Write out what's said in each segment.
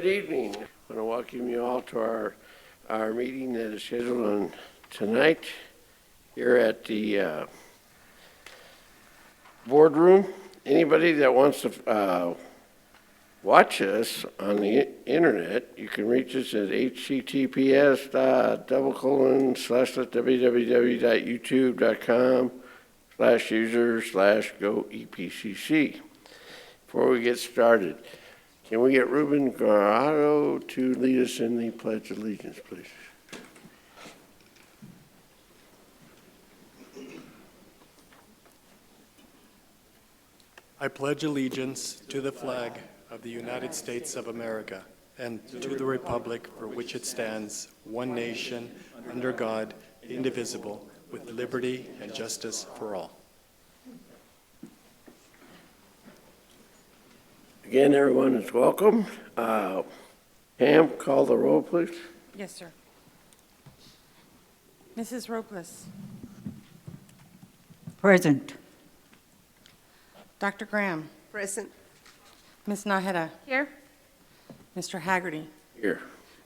evening. I want to welcome you all to our meeting that is scheduled on tonight here at the boardroom. Anybody that wants to watch us on the internet, you can reach us at https://www.youtube.com/user/goepcc. Before we get started, can we get Ruben Garado to lead us in the Pledge of Allegiance, please? I pledge allegiance to the flag of the United States of America and to the republic for which it stands, one nation, under God, indivisible, with liberty and justice for all. Again, everyone is welcome. Pam, call the roll, please. Yes, sir. Mrs. Robles. Present. Dr. Graham. Present. Ms. Naheda. Here. Mr. Haggerty. Here.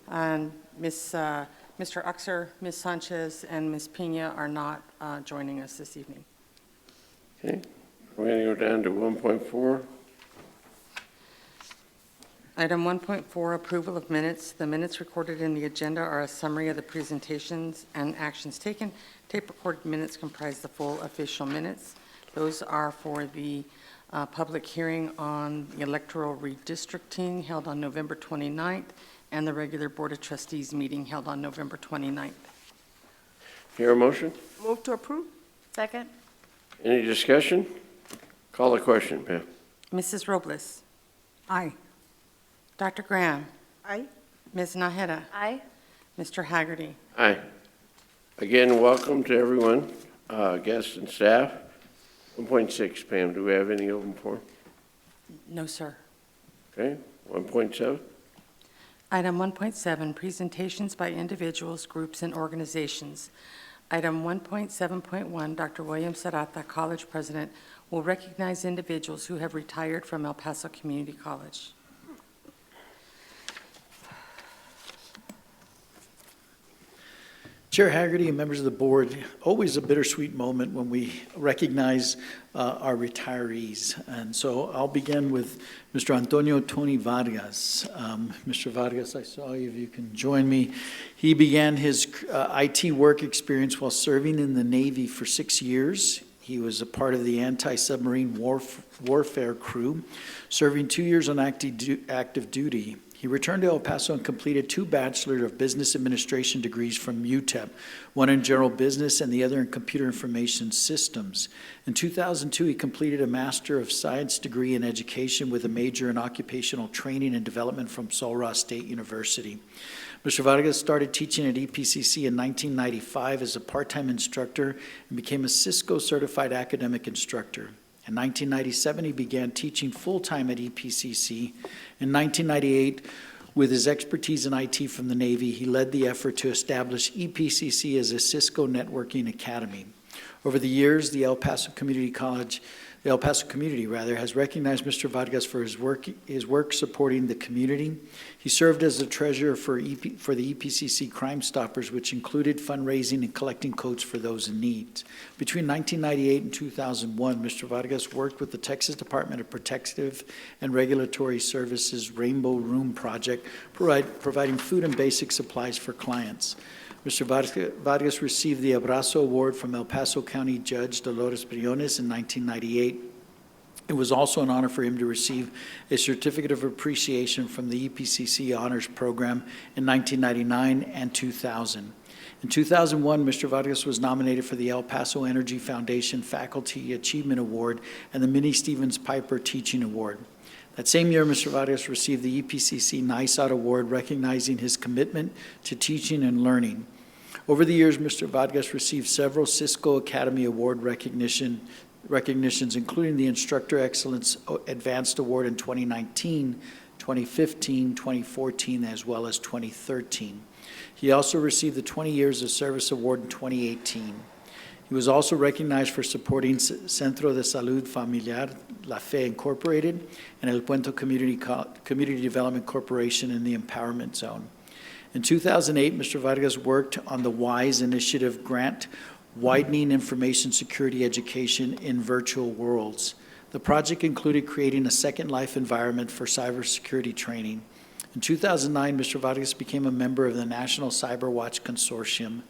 And Mr. Uxer, Ms. Sanchez, and Ms. Pena are not joining us this evening. Okay. We're going to go down to 1.4. Item 1.4, approval of minutes. The minutes recorded in the agenda are a summary of the presentations and actions taken. Tape-recorded minutes comprise the full official minutes. Those are for the public hearing on the electoral redistricting held on November 29th and the regular Board of Trustees meeting held on November 29th. Hear a motion? Move to approve. Second. Any discussion? Call the question, Pam. Mrs. Robles. Aye. Dr. Graham. Aye. Ms. Naheda. Aye. Mr. Haggerty. Aye. Again, welcome to everyone, guests and staff. 1.6, Pam, do we have any open forum? No, sir. Okay. 1.7. Item 1.7, presentations by individuals, groups, and organizations. Item 1.7.1, Dr. William Serrata, College President, will recognize individuals who have retired from El Paso Community College. Chair Haggerty and members of the board, always a bittersweet moment when we recognize our retirees. And so I'll begin with Mr. Antonio Tony Vargas. Mr. Vargas, I saw you, if you can join me. He began his IT work experience while serving in the Navy for 6 years. He was a part of the anti-submarine warfare crew, serving 2 years on active duty. He returned to El Paso and completed 2 Bachelor of Business Administration degrees from UTEP, one in General Business and the other in Computer Information Systems. In 2002, he completed a Master of Science degree in Education with a major in Occupational Training and Development from Sol Ross State University. Mr. Vargas started teaching at EPCC in 1995 as a part-time instructor and became a Cisco certified academic instructor. In 1997, he began teaching full-time at EPCC. In 1998, with his expertise in IT from the Navy, he led the effort to establish EPCC as a Cisco networking academy. Over the years, the El Paso Community has recognized Mr. Vargas for his work supporting the community. He served as the treasurer for the EPCC Crime Stoppers, which included fundraising and collecting codes for those in need. Between 1998 and 2001, Mr. Vargas worked with the Texas Department of Protective and Regulatory Services Rainbow Room Project, providing food and basic supplies for clients. Mr. Vargas received the Abrazo Award from El Paso County Judge Dolores Briones in 1998. It was also an honor for him to receive a Certificate of Appreciation from the EPCC Honors Program in 1999 and 2000. In 2001, Mr. Vargas was nominated for the El Paso Energy Foundation Faculty Achievement Award and the Minnie Stevens Piper Teaching Award. That same year, Mr. Vargas received the EPCC NISOT Award, recognizing his commitment to teaching and learning. Over the years, Mr. Vargas received several Cisco Academy Award recognitions, including the Instructor Excellence Advanced Award in 2019, 2015, 2014, as well as 2013. He also received the 20 Years of Service Award in 2018. He was also recognized for supporting Centro de Salud Familiar La Fe Incorporated and El Puente Community Development Corporation in the Empowerment Zone. In 2008, Mr. Vargas worked on the WISE initiative grant, widening information security education in virtual worlds. The project included creating a Second Life environment for cybersecurity training. In 2009, Mr. Vargas became a member of the National Cyber Watch Consortium.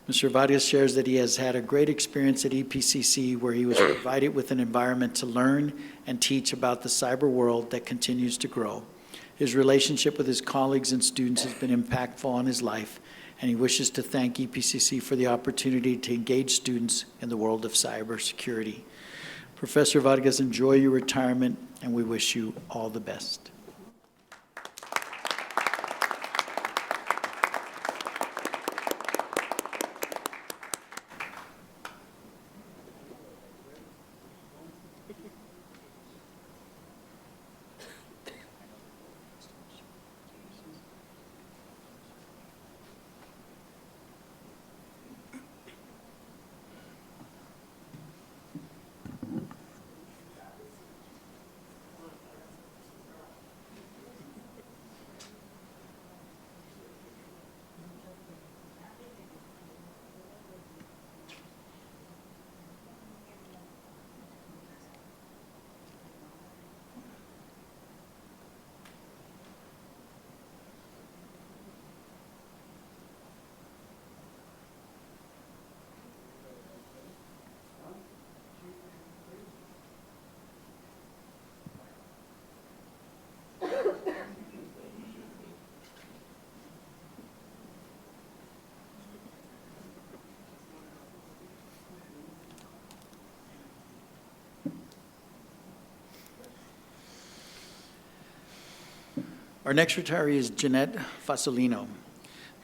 Mr. Vargas shares that he has had a great experience at EPCC, where he was provided with an environment to learn and teach about the cyber world that continues to grow. His relationship with his colleagues and students has been impactful on his life, and he wishes to thank EPCC for the opportunity to engage students in the world of cybersecurity. Professor Vargas, enjoy your retirement, and we wish you all the best. Our next retiree is Jeanette Fasolino.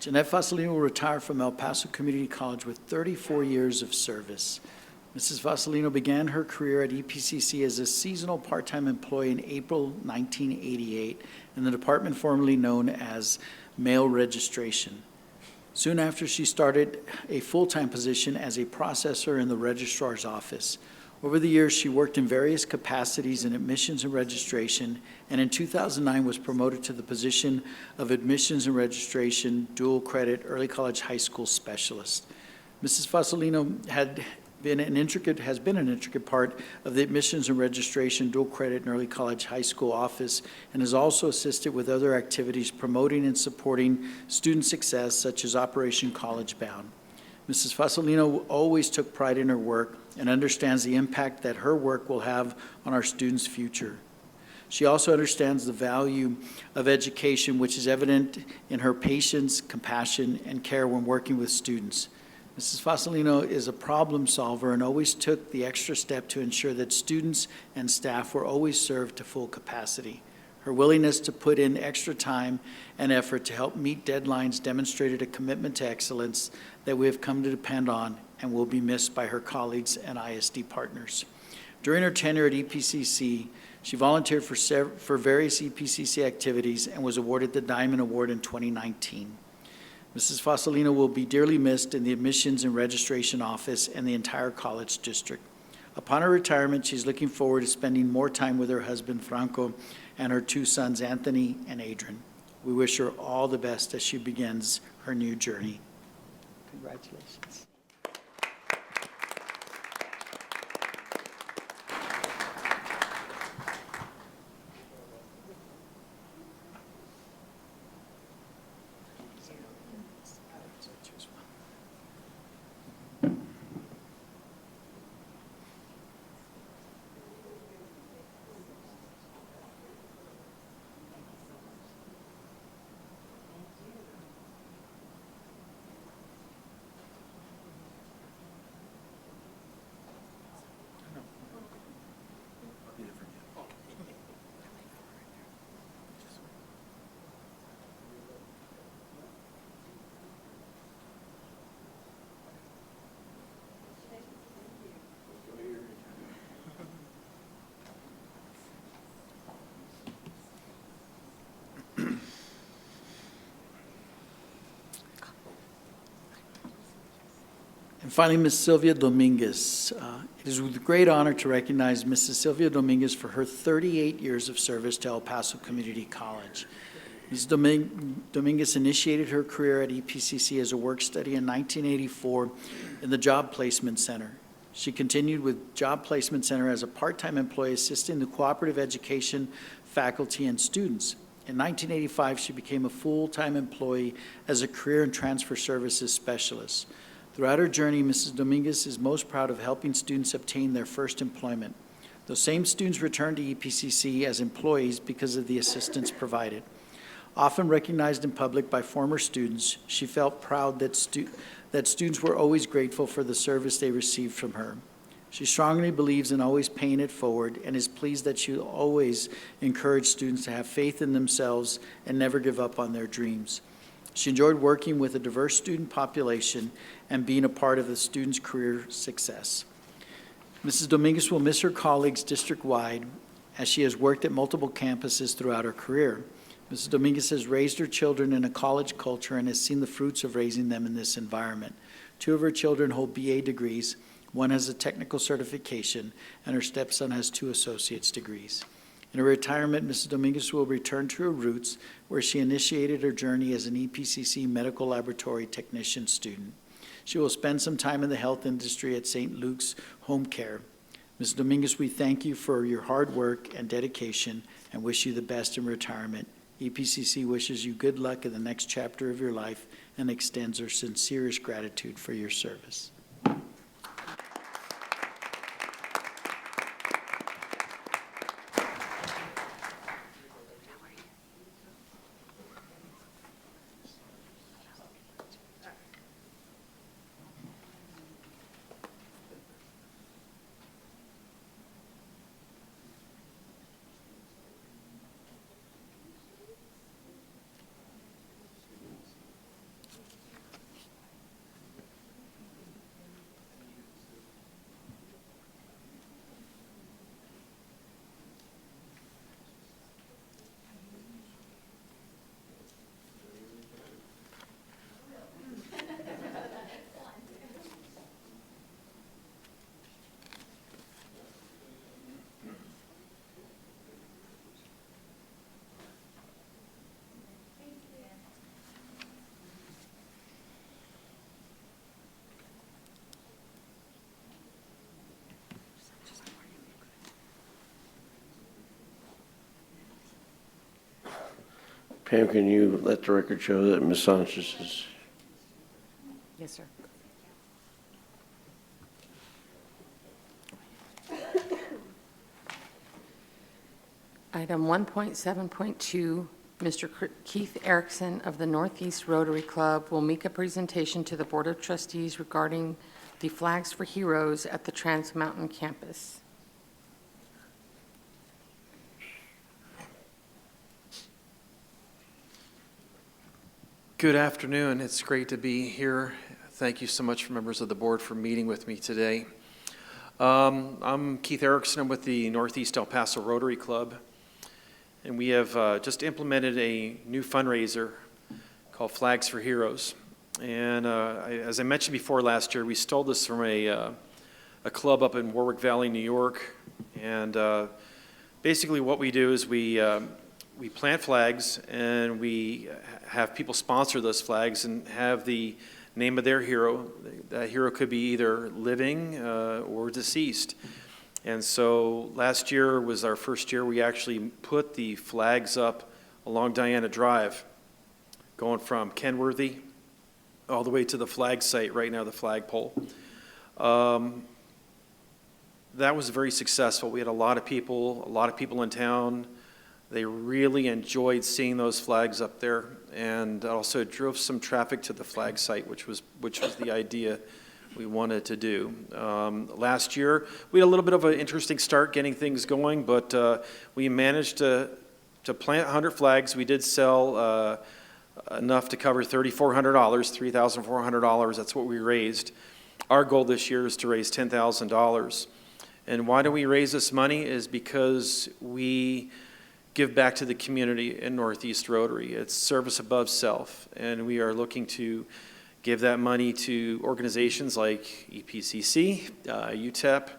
Jeanette Fasolino will retire from El Paso Community College with 34 years of service. Mrs. Fasolino began her career at EPCC as a seasonal part-time employee in April 1988 in the department formerly known as Mail Registration. Soon after, she started a full-time position as a processor in the registrar's office. Over the years, she worked in various capacities in admissions and registration, and in 2009 was promoted to the position of admissions and registration dual credit early college high school specialist. Mrs. Fasolino has been an intricate part of the admissions and registration dual credit and early college high school office, and has also assisted with other activities promoting and supporting student success, such as Operation College Bound. Mrs. Fasolino always took pride in her work and understands the impact that her work will have on our students' future. She also understands the value of education, which is evident in her patience, compassion, and care when working with students. Mrs. Fasolino is a problem solver and always took the extra step to ensure that students and staff were always served to full capacity. Her willingness to put in extra time and effort to help meet deadlines demonstrated a commitment to excellence that we have come to depend on and will be missed by her colleagues and ISD partners. During her tenure at EPCC, she volunteered for various EPCC activities and was awarded the Diamond Award in 2019. Mrs. Fasolino will be dearly missed in the admissions and registration office and the entire college district. Upon her retirement, she's looking forward to spending more time with her husband, Franco, and her two sons, Anthony and Adrian. We wish her all the best as she begins her new journey. Congratulations. And finally, Ms. Sylvia Dominguez. It is with great honor to recognize Mrs. Sylvia Dominguez for her 38 years of service to El Paso Community College. Ms. Dominguez initiated her career at EPCC as a work study in 1984 in the Job Placement Center. She continued with Job Placement Center as a part-time employee assisting the cooperative education faculty and students. In 1985, she became a full-time employee as a career and transfer services specialist. Throughout her journey, Mrs. Dominguez is most proud of helping students obtain their first employment. Those same students returned to EPCC as employees because of the assistance provided. Often recognized in public by former students, she felt proud that students were always grateful for the service they received from her. She strongly believes in always paying it forward and is pleased that she always encouraged students to have faith in themselves and never give up on their dreams. She enjoyed working with a diverse student population and being a part of the students' career success. Mrs. Dominguez will miss her colleagues district-wide as she has worked at multiple campuses throughout her career. Mrs. Dominguez has raised her children in a college culture and has seen the fruits of raising them in this environment. 2 of her children hold BA degrees, 1 has a technical certification, and her stepson has 2 associate's degrees. In her retirement, Mrs. Dominguez will return to her roots, where she initiated her journey as an EPCC medical laboratory technician student. She will spend some time in the health industry at St. Luke's Home Care. Ms. Dominguez, we thank you for your hard work and dedication and wish you the best in retirement. EPCC wishes you good luck in the next chapter of your life and extends our sincerest gratitude for your service. Pam, can you let the record show that Ms. Sanchez is? Yes, sir. Item 1.7.2, Mr. Keith Erickson of the Northeast Rotary Club will make a presentation to the Board of Trustees regarding the Flags for Heroes at the Trans Mountain campus. Good afternoon. It's great to be here. Thank you so much, members of the board, for meeting with me today. I'm Keith Erickson. I'm with the Northeast El Paso Rotary Club, and we have just implemented a new fundraiser called Flags for Heroes. And as I mentioned before, last year we stole this from a club up in Warwick Valley, New York. And basically what we do is we plant flags and we have people sponsor those flags and have the name of their hero. That hero could be either living or deceased. And so last year was our first year we actually put the flags up along Diana Drive, going from Kenworthy all the way to the flag site right now, the flagpole. That was very successful. We had a lot of people in town. They really enjoyed seeing those flags up there, and also drove some traffic to the flag site, which was the idea we wanted to do. Last year, we had a little bit of an interesting start getting things going, but we managed to plant 100 flags. We did sell enough to cover $3,400, $3,400. That's what we raised. Our goal this year is to raise $10,000. And why do we raise this money is because we give back to the community in Northeast Rotary. It's service above self, and we are looking to give that money to organizations like EPCC, UTEP,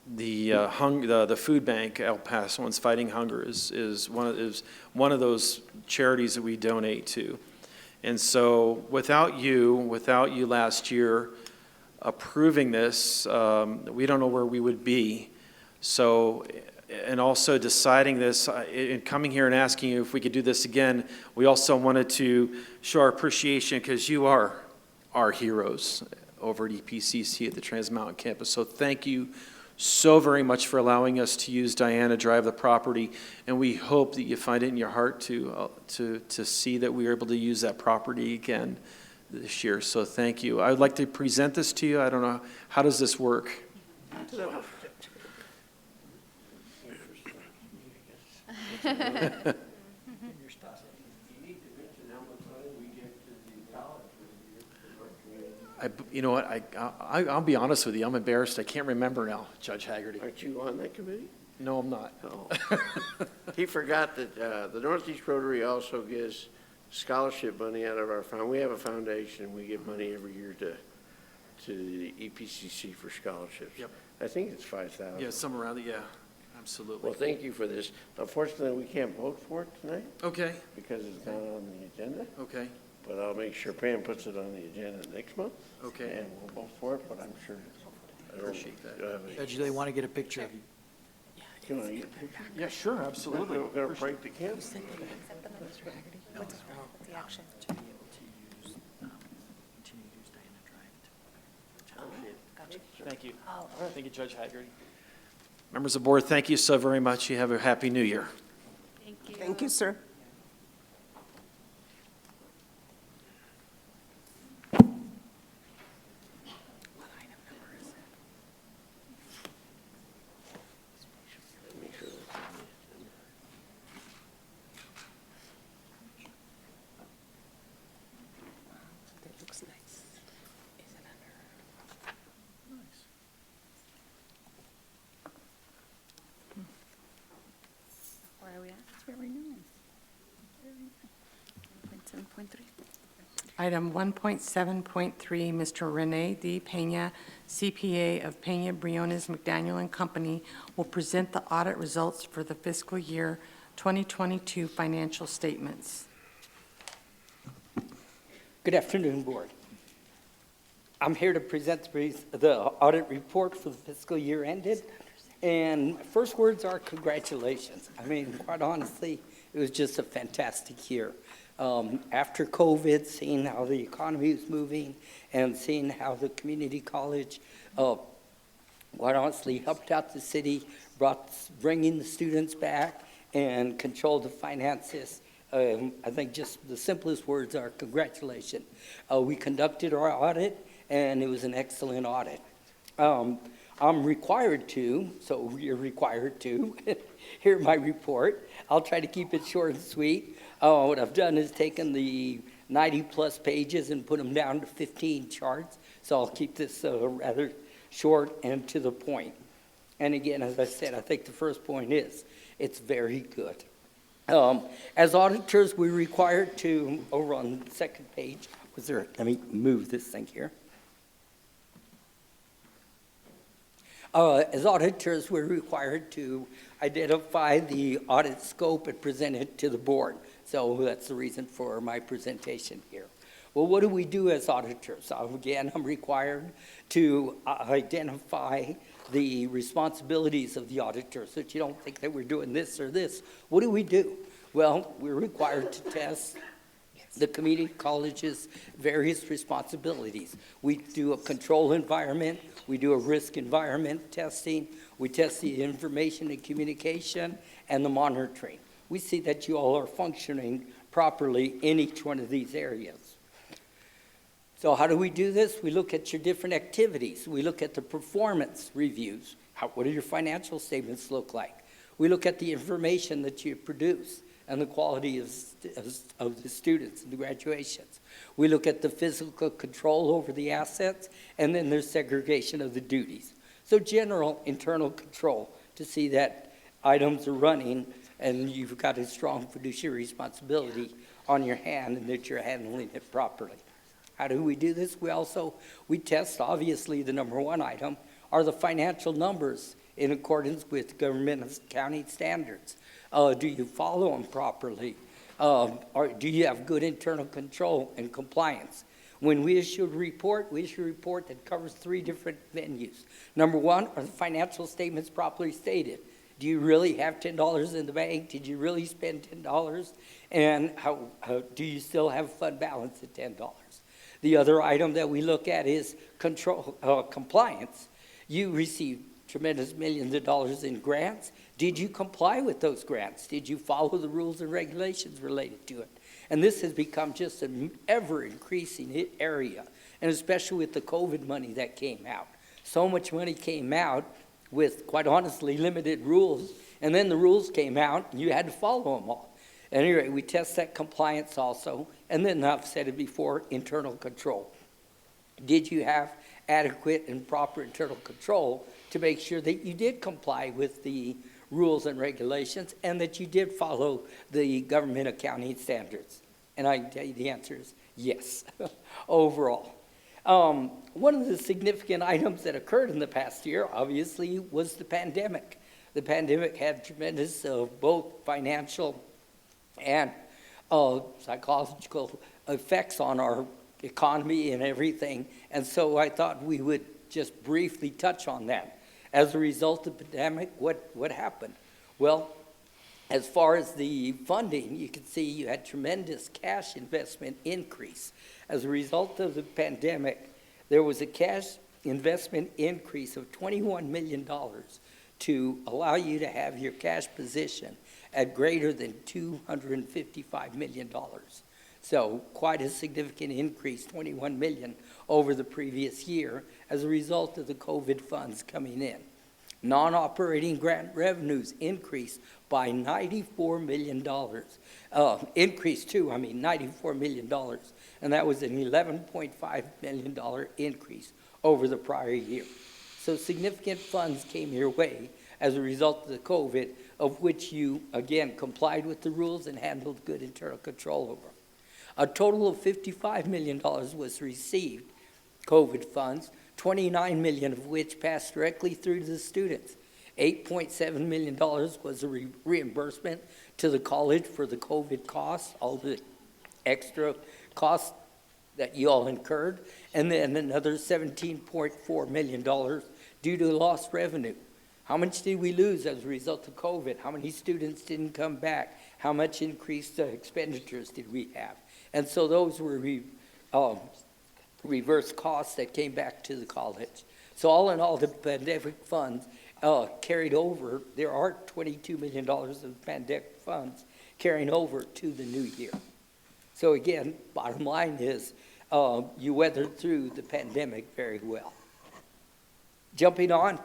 the food bank, El Paso One's Fighting Hunger is one of those charities that we donate to. And so without you last year approving this, we don't know where we would be. So, and also deciding this, and coming here and asking you if we could do this again, we also wanted to show our appreciation because you are our heroes over at EPCC at the Trans Mountain campus. So thank you so very much for allowing us to use Diana Drive, the property, and we hope that you find it in your heart to see that we are able to use that property again this year. So thank you. I would like to present this to you. I don't know, how does this work? You know what, I'll be honest with you, I'm embarrassed. I can't remember now, Judge Haggerty. Aren't you on that committee? No, I'm not. No. He forgot that the Northeast Rotary also gives scholarship money out of our fund. We have a foundation. We give money every year to the EPCC for scholarships. Yep. I think it's 5,000. Yeah, somewhere around, yeah, absolutely. Well, thank you for this. Unfortunately, we can't vote for it tonight Okay, because it's not on the agenda, okay, but I'll make sure Pam puts it on the agenda next month. okay. And we'll vote for it, but I'm sure. Appreciate that. Judge, they want to get a picture of you. You want to get a picture? Yeah, sure, absolutely. We're going to break the camera. What's the action? Thank you. Thank you, Judge Haggerty. Members of the board, thank you so very much. You have a happy new year. Thank you. Thank you, sir. Make sure that's on the agenda. That looks nice. Where are we at? It's very nice. 7.3. Item 1.7.3, Mr. Rene D. Pena, CPA of Pena Briones McDaniel and Company, will present the audit results for the fiscal year 2022 financial statements. Good afternoon, Board. I'm here to present the audit report for the fiscal year ended. And my first words are congratulations. I mean, quite honestly, it was just a fantastic year. After COVID, seeing how the economy was moving and seeing how the community college, quite honestly, helped out the city, bringing the students back and controlled the finances. I think just the simplest words are congratulations. We conducted our audit, and it was an excellent audit. I'm required to, so you're required to, hear my report. I'll try to keep it short and sweet. What I've done is taken the 90-plus pages and put them down to 15 charts, so I'll keep this rather short and to the point. And again, as I said, I think the first point is, it's very good. As auditors, we're required to, over on the second page, let me move this thing here. As auditors, we're required to identify the audit scope and present it to the board. So that's the reason for my presentation here. Well, what do we do as auditors? Again, I'm required to identify the responsibilities of the auditor so that you don't think that we're doing this or this. What do we do? Well, we're required to test the community college's various responsibilities. We do a control environment, we do a risk environment testing, we test the information and communication, and the monitoring. We see that you all are functioning properly in each one of these areas. So how do we do this? We look at your different activities. We look at the performance reviews. What do your financial statements look like? We look at the information that you produce and the quality of the students and the graduations. We look at the physical control over the assets, and then there's segregation of the duties. So general internal control to see that items are running and you've got a strong fiduciary responsibility on your hand and that you're handling it properly. How do we do this? We test, obviously, the number one item are the financial numbers in accordance with government accounting standards. Do you follow them properly? Or do you have good internal control and compliance? When we issue a report that covers 3 different venues. Number one, are the financial statements properly stated? Do you really have $10 in the bank? Did you really spend $10? And how do you still have fund balance at $10? The other item that we look at is compliance. You received tremendous millions of dollars in grants. Did you comply with those grants? Did you follow the rules and regulations related to it? And this has become just an ever-increasing area, and especially with the COVID money that came out. So much money came out with, quite honestly, limited rules, and then the rules came out, and you had to follow them all. At any rate, we test that compliance also, and then I've said it before, internal control. Did you have adequate and proper internal control to make sure that you did comply with the rules and regulations and that you did follow the government accounting standards? And I can tell you the answer is yes, overall. One of the significant items that occurred in the past year, obviously, was the pandemic. The pandemic had tremendous both financial and psychological effects on our economy and everything, and so I thought we would just briefly touch on that. As a result of the pandemic, what happened? Well, as far as the funding, you can see you had tremendous cash investment increase. As a result of the pandemic, there was a cash investment increase of $21 million to allow you to have your cash position at greater than $255 million. So quite a significant increase, 21 million over the previous year as a result of the COVID funds coming in. Non-operating grant revenues increased by $94 million. $94 million. And that was an $11.5 million increase over the prior year. So significant funds came your way as a result of the COVID, of which you, again, complied with the rules and handled good internal control over. A total of $55 million was received, COVID funds, 29 million of which passed directly through to the students. $8.7 million was a reimbursement to the college for the COVID costs, all the extra costs that you all incurred, and then another $17.4 million due to lost revenue. How much did we lose as a result of COVID? How many students didn't come back? How much increased expenditures did we have? And so those were reverse costs that came back to the college. So all in all, the pandemic funds carried over. There are $22 million of pandemic funds carrying over to the new year. So again, bottom line is you weathered through the pandemic very well. Jumping on,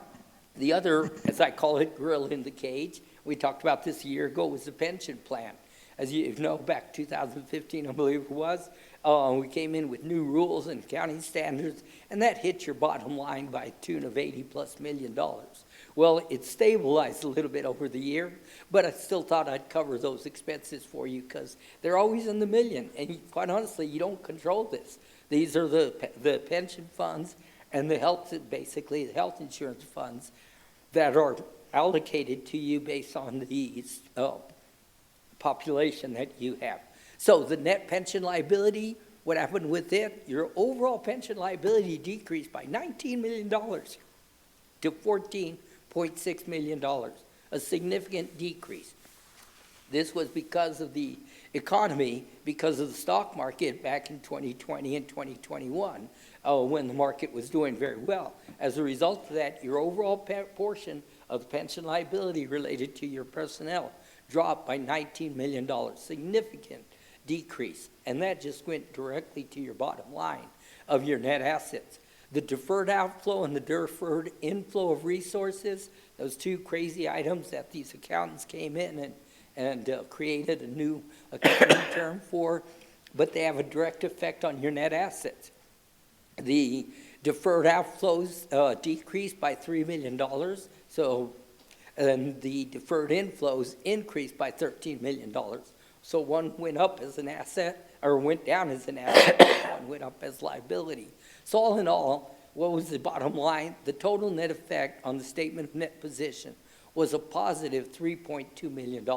the other, as I call it, gorilla in the cage, we talked about this a year ago, was the pension plan. As you know, back 2015, I believe it was, we came in with new rules and accounting standards, and that hit your bottom line by a tune of $80+ million. Well, it stabilized a little bit over the year, but I still thought I'd cover those expenses for you because they're always in the million, and quite honestly, you don't control this. These are the pension funds and the health insurance funds that are allocated to you based on the population that you have. So the net pension liability, what happened with it? Your overall pension liability decreased by $19 million to $14.6 million, a significant decrease. This was because of the economy, because of the stock market back in 2020 and 2021, when the market was doing very well. As a result of that, your overall portion of the pension liability related to your personnel dropped by $19 million, significant decrease. And that just went directly to your bottom line of your net assets. The deferred outflow and the deferred inflow of resources, those two crazy items that these accountants came in and created a new accounting term for, but they have a direct effect on your net assets. The deferred outflows decreased by $3 million, and the deferred inflows increased by $13 million So one went up as an asset, or went down as an asset, one went up as liability. So all in all, what was the bottom line? The total net effect on the statement of net position was a positive $3.2 million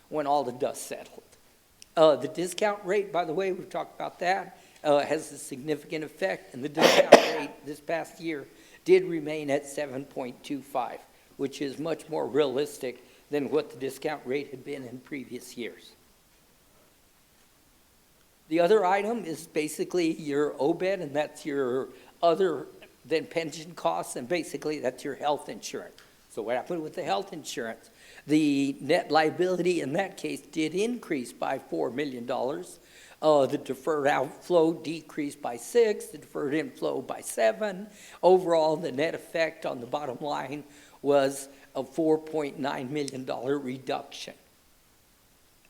when all the dust settled. The discount rate, by the way, we've talked about that, has a significant effect, and the discount rate this past year did remain at 7.25, which is much more realistic than what the discount rate had been in previous years. The other item is basically your OBED, and that's your other than pension costs, and basically that's your health insurance. So what happened with the health insurance? The net liability in that case did increase by $4 million. The deferred outflow decreased by 6, the deferred inflow by 7. Overall, the net effect on the bottom line was a $4.9 million reduction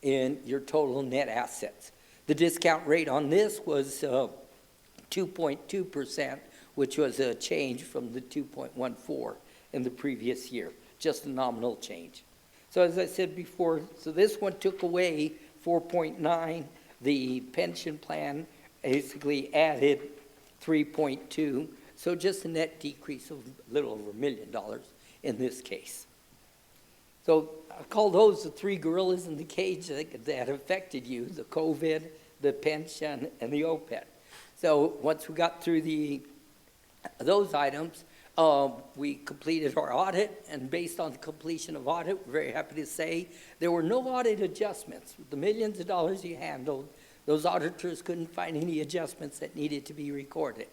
in your total net assets. The discount rate on this was 2.2%, which was a change from the 2.14 in the previous year, just a nominal change. So as I said before, so this one took away 4.9. The pension plan basically added 3.2. So just a net decrease of a little over $1 million in this case. So I call those the three gorillas in the cage that affected you: the COVID, the pension, and the OPED. So once we got through those items, we completed our audit, and based on the completion of audit, we're very happy to say there were no audit adjustments. With the millions of dollars you handled, those auditors couldn't find any adjustments that needed to be recorded.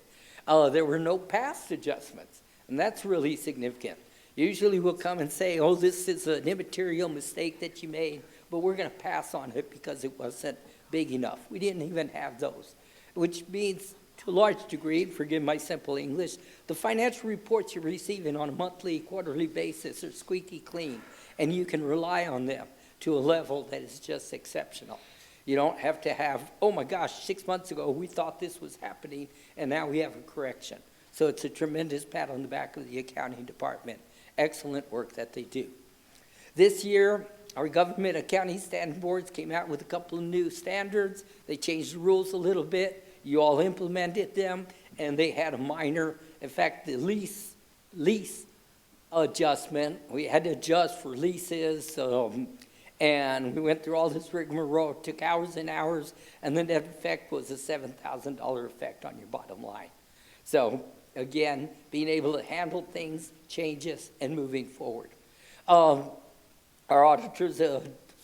There were no past adjustments, and that's really significant. Usually we'll come and say, oh, this is an immaterial mistake that you made, but we're going to pass on it because it wasn't big enough. We didn't even have those, which means to a large degree, forgive my simple English, the financial reports you're receiving on a monthly, quarterly basis are squeaky clean, and you can rely on them to a level that is just exceptional. You don't have to have, oh my gosh, 6 months ago we thought this was happening, and now we have a correction. So it's a tremendous pat on the back of the accounting department. Excellent work that they do. This year, our government accounting standard boards came out with a couple of new standards. They changed the rules a little bit. You all implemented them, and they had a minor, in fact, the lease adjustment. We had to adjust for leases, and we went through all this rigmarole. It took hours and hours, and the net effect was a $7,000 effect on your bottom line. So again, being able to handle things, changes, and moving forward. Our auditor's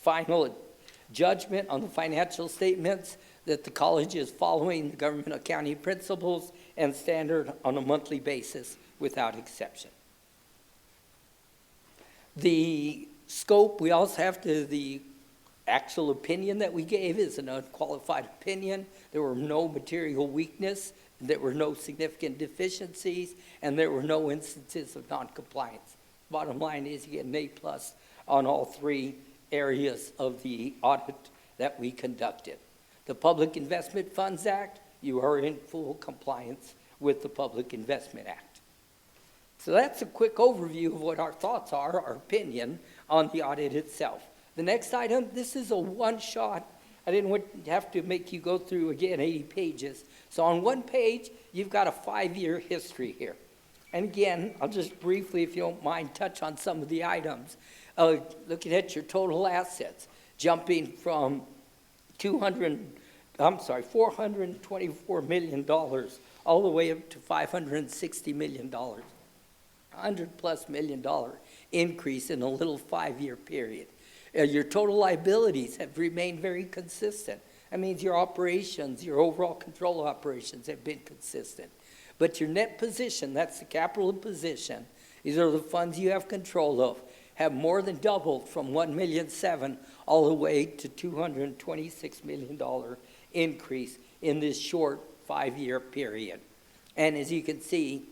final judgment on the financial statements that the college is following the government accounting principles and standard on a monthly basis without exception. The scope, we also have the actual opinion that we gave is an unqualified opinion. There were no material weakness, there were no significant deficiencies, and there were no instances of noncompliance. Bottom line is you get an A+ on all three areas of the audit that we conducted. The Public Investment Funds Act, you are in full compliance with the Public Investment Act. So that's a quick overview of what our thoughts are, our opinion on the audit itself. The next item, this is a one-shot. I didn't want to have to make you go through, again, 80 pages. So on one page, you've got a 5-year history here. And again, I'll just briefly, if you don't mind, touch on some of the items. Looking at your total assets, jumping from $424 million all the way up to $560 million. $100+ million increase in a little 5-year period. Your total liabilities have remained very consistent. That means your operations, your overall control operations have been consistent. But your net position, that's the capital position, these are the funds you have control of, have more than doubled from $1.7 million all the way to $226 million increase in this short 5-year period. And as you can see,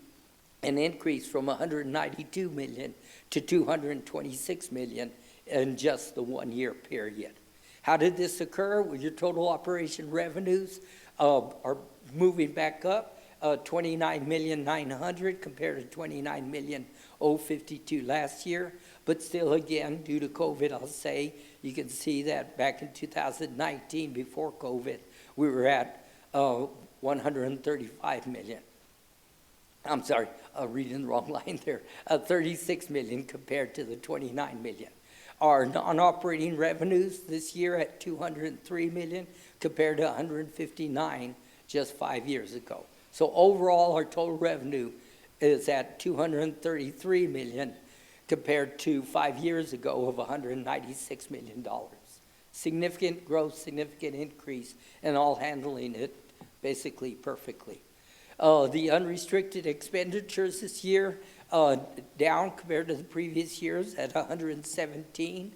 an increase from $192 million to $226 million in just the 1-year period. How did this occur? Well, your total operation revenues are moving back up, $29,900,000 compared to $29,052,000 last year. But still, again, due to COVID, I'll say, you can see that back in 2019, before COVID, we were at 135 million. I'm sorry, reading the wrong line there. 36 million compared to the 29 million. Our non-operating revenues this year at 203 million compared to 159 just 5 years ago. So overall, our total revenue is at 233 million compared to 5 years ago of $196 million. Significant growth, significant increase, and all handling it basically perfectly. The unrestricted expenditures this year down compared to the previous years at 117,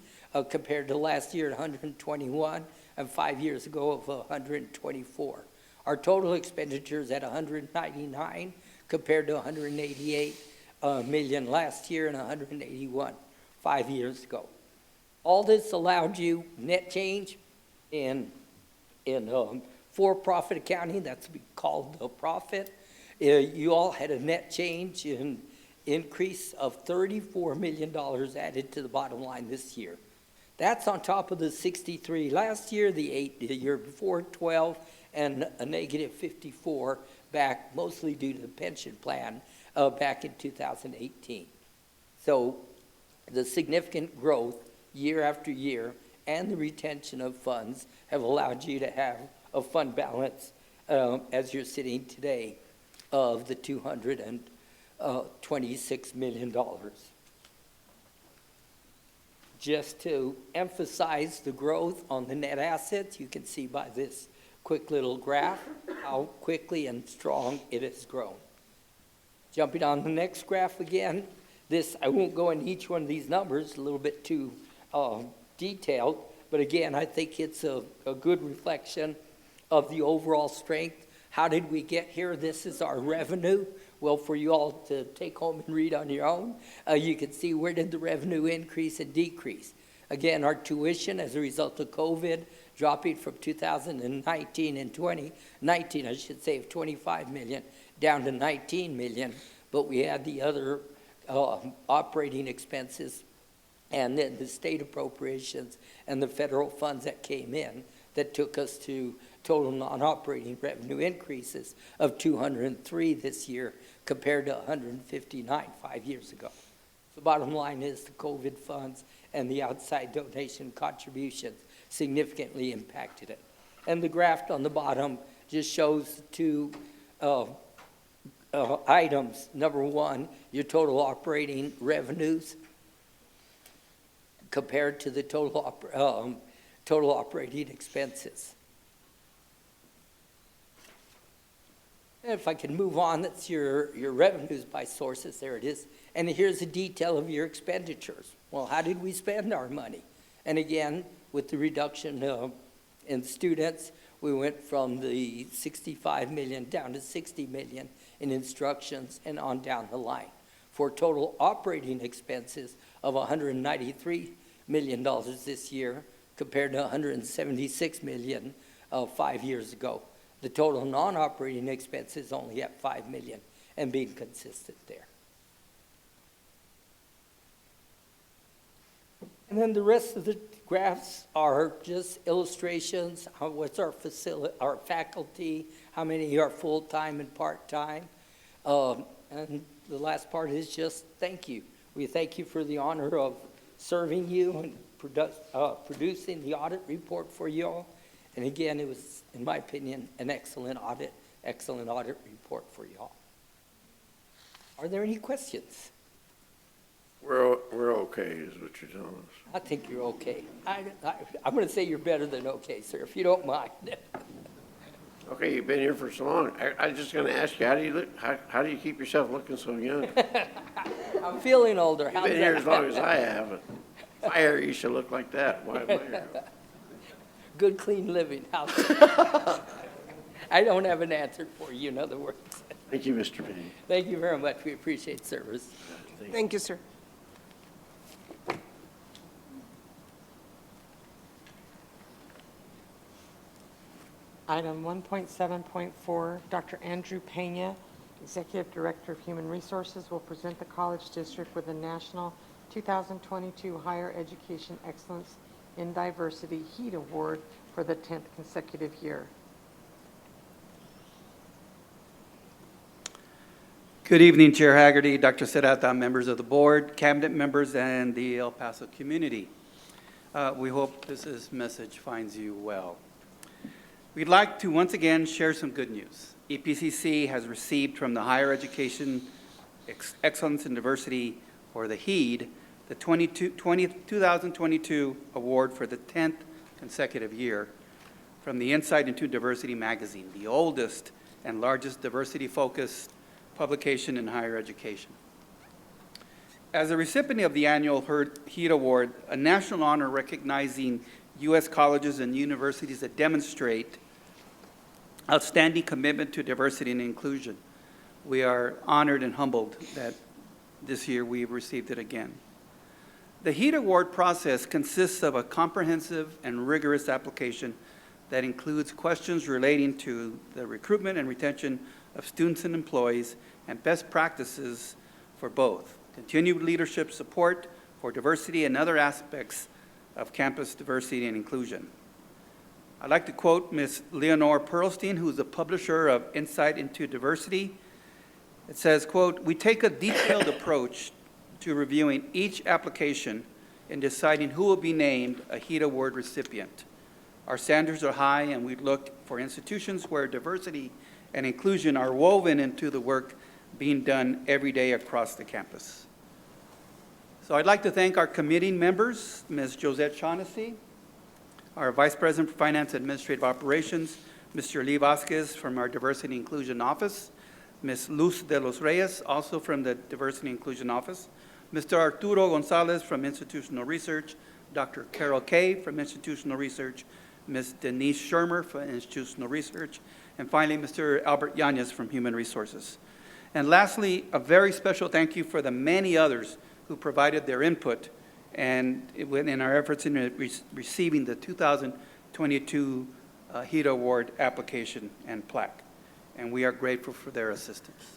compared to last year at 121, and 5 years ago of 124. Our total expenditures at 199 compared to 188 million last year and 181 5 years ago. All this allowed you net change in for-profit accounting, that's called the profit. You all had a net change in increase of $34 million added to the bottom line this year. That's on top of the 63 last year, the 8 the year before, 12, and a negative 54 back, mostly due to the pension plan back in 2018. So the significant growth year after year and the retention of funds have allowed you to have a fund balance as you're sitting today of the $226 million. Just to emphasize the growth on the net assets, you can see by this quick little graph how quickly and strong it has grown. Jumping on the next graph again, this, I won't go into each one of these numbers, a little bit too detailed, but again, I think it's a good reflection of the overall strength. How did we get here? This is our revenue. Well, for you all to take home and read on your own, you can see where did the revenue increase and decrease. Again, our tuition as a result of COVID dropping from 2019 and 2019, I should say, of 25 million down to 19 million, but we had the other operating expenses and then the state appropriations and the federal funds that came in that took us to total non-operating revenue increases of 203 this year compared to 159 5 years ago. The bottom line is the COVID funds and the outside donation contributions significantly impacted it. And the graph on the bottom just shows the two items. Number one, your total operating revenues compared to the total operating expenses. And if I can move on, that's your revenues by sources. There it is. And here's the detail of your expenditures. Well, how did we spend our money? And again, with the reduction in students, we went from the 65 million down to 60 million in instructions and on down the line, for total operating expenses of $193 million this year compared to $176 million 5 years ago. The total non-operating expenses only at $5 million and being consistent there. And then the rest of the graphs are just illustrations. What's our faculty, how many are full-time and part-time. And the last part is just thank you. We thank you for the honor of serving you and producing the audit report for you all. And again, it was, in my opinion, an excellent audit report for you all. Are there any questions? We're okay, is what you're telling us. I think you're okay. I'm going to say you're better than okay, sir, if you don't mind. Okay, you've been here for so long. I was just gonna ask you, how do you look, how do you keep yourself looking so young? I'm feeling older. You've How's been here that? as long as I have. If I ever used to look like that, why am I here? Good, clean living. How's I don't have an answer for you, in other words. Thank you, Mr. Payne. Thank you very much. We appreciate service. Thank you, sir. Item 1.7.4, Dr. Andrew Pena, Executive Director of Human Resources, will present the College District with the National 2022 Higher Education Excellence in Diversity HEAT Award for the 10th consecutive year. Good evening, Chair Haggerty, Dr. Serrata, members of the board, cabinet members, and the El Paso community. We hope this message finds you well. We'd like to once again share some good news. EPCC has received from the Higher Education Excellence in Diversity, or the HEAD, the 2022 award for the 10th consecutive year from the Insight into Diversity magazine, the oldest and largest diversity-focused publication in higher education. As a recipient of the annual HEAD Award, a national honor recognizing U.S. colleges and universities that demonstrate outstanding commitment to diversity and inclusion, we are honored and humbled that this year we've received it again. The HEAD Award process consists of a comprehensive and rigorous application that includes questions relating to the recruitment and retention of students and employees and best practices for both, continued leadership support for diversity and other aspects of campus diversity and inclusion. I'd like to quote Ms. Leonore Perlstein, who's the publisher of Insight into Diversity. It says, quote, "We take a detailed approach to reviewing each application and deciding who will be named a HEAD Award recipient. Our standards are high, and we look for institutions where diversity and inclusion are woven into the work being done every day across the campus." So I'd like to thank our committee members, Ms. Josette Shaughnessy, our Vice President for Finance and Administrative Operations, Mr. Lee Vasquez from our Diversity and Inclusion Office, Ms. Luz de los Reyes, also from the Diversity and Inclusion Office, Mr. Arturo Gonzalez from Institutional Research, Dr. Carol Kay from Institutional Research, Ms. Denise Shermer from Institutional Research, and finally, Mr. Albert Yanez from Human Resources. And lastly, a very special thank you for the many others who provided their input and in our efforts in receiving the 2022 HEAD Award application and plaque. And we are grateful for their assistance.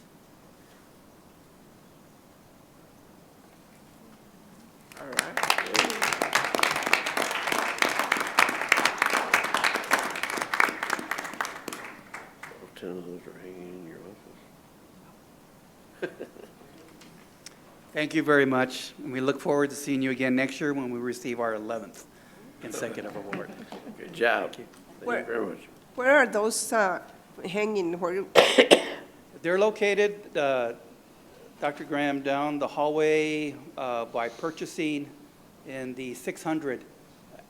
All right. 10 of those are hanging in your office. Thank you very much. And we look forward to seeing you again next year when we receive our 11th consecutive award. Good job. Thank you. Thank you very much. Where are those hanging? Where? They're located, Dr. Graham, down the hallway by purchasing in the 600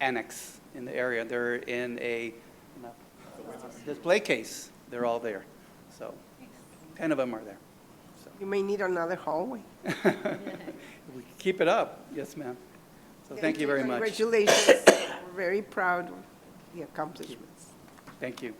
annex in the area. They're in a display case. They're all there. So 10 of them are there. You may need another hallway. We keep it up. Yes, ma'am. So thank you very much. Congratulations. We're very proud of the accomplishments. Thank you.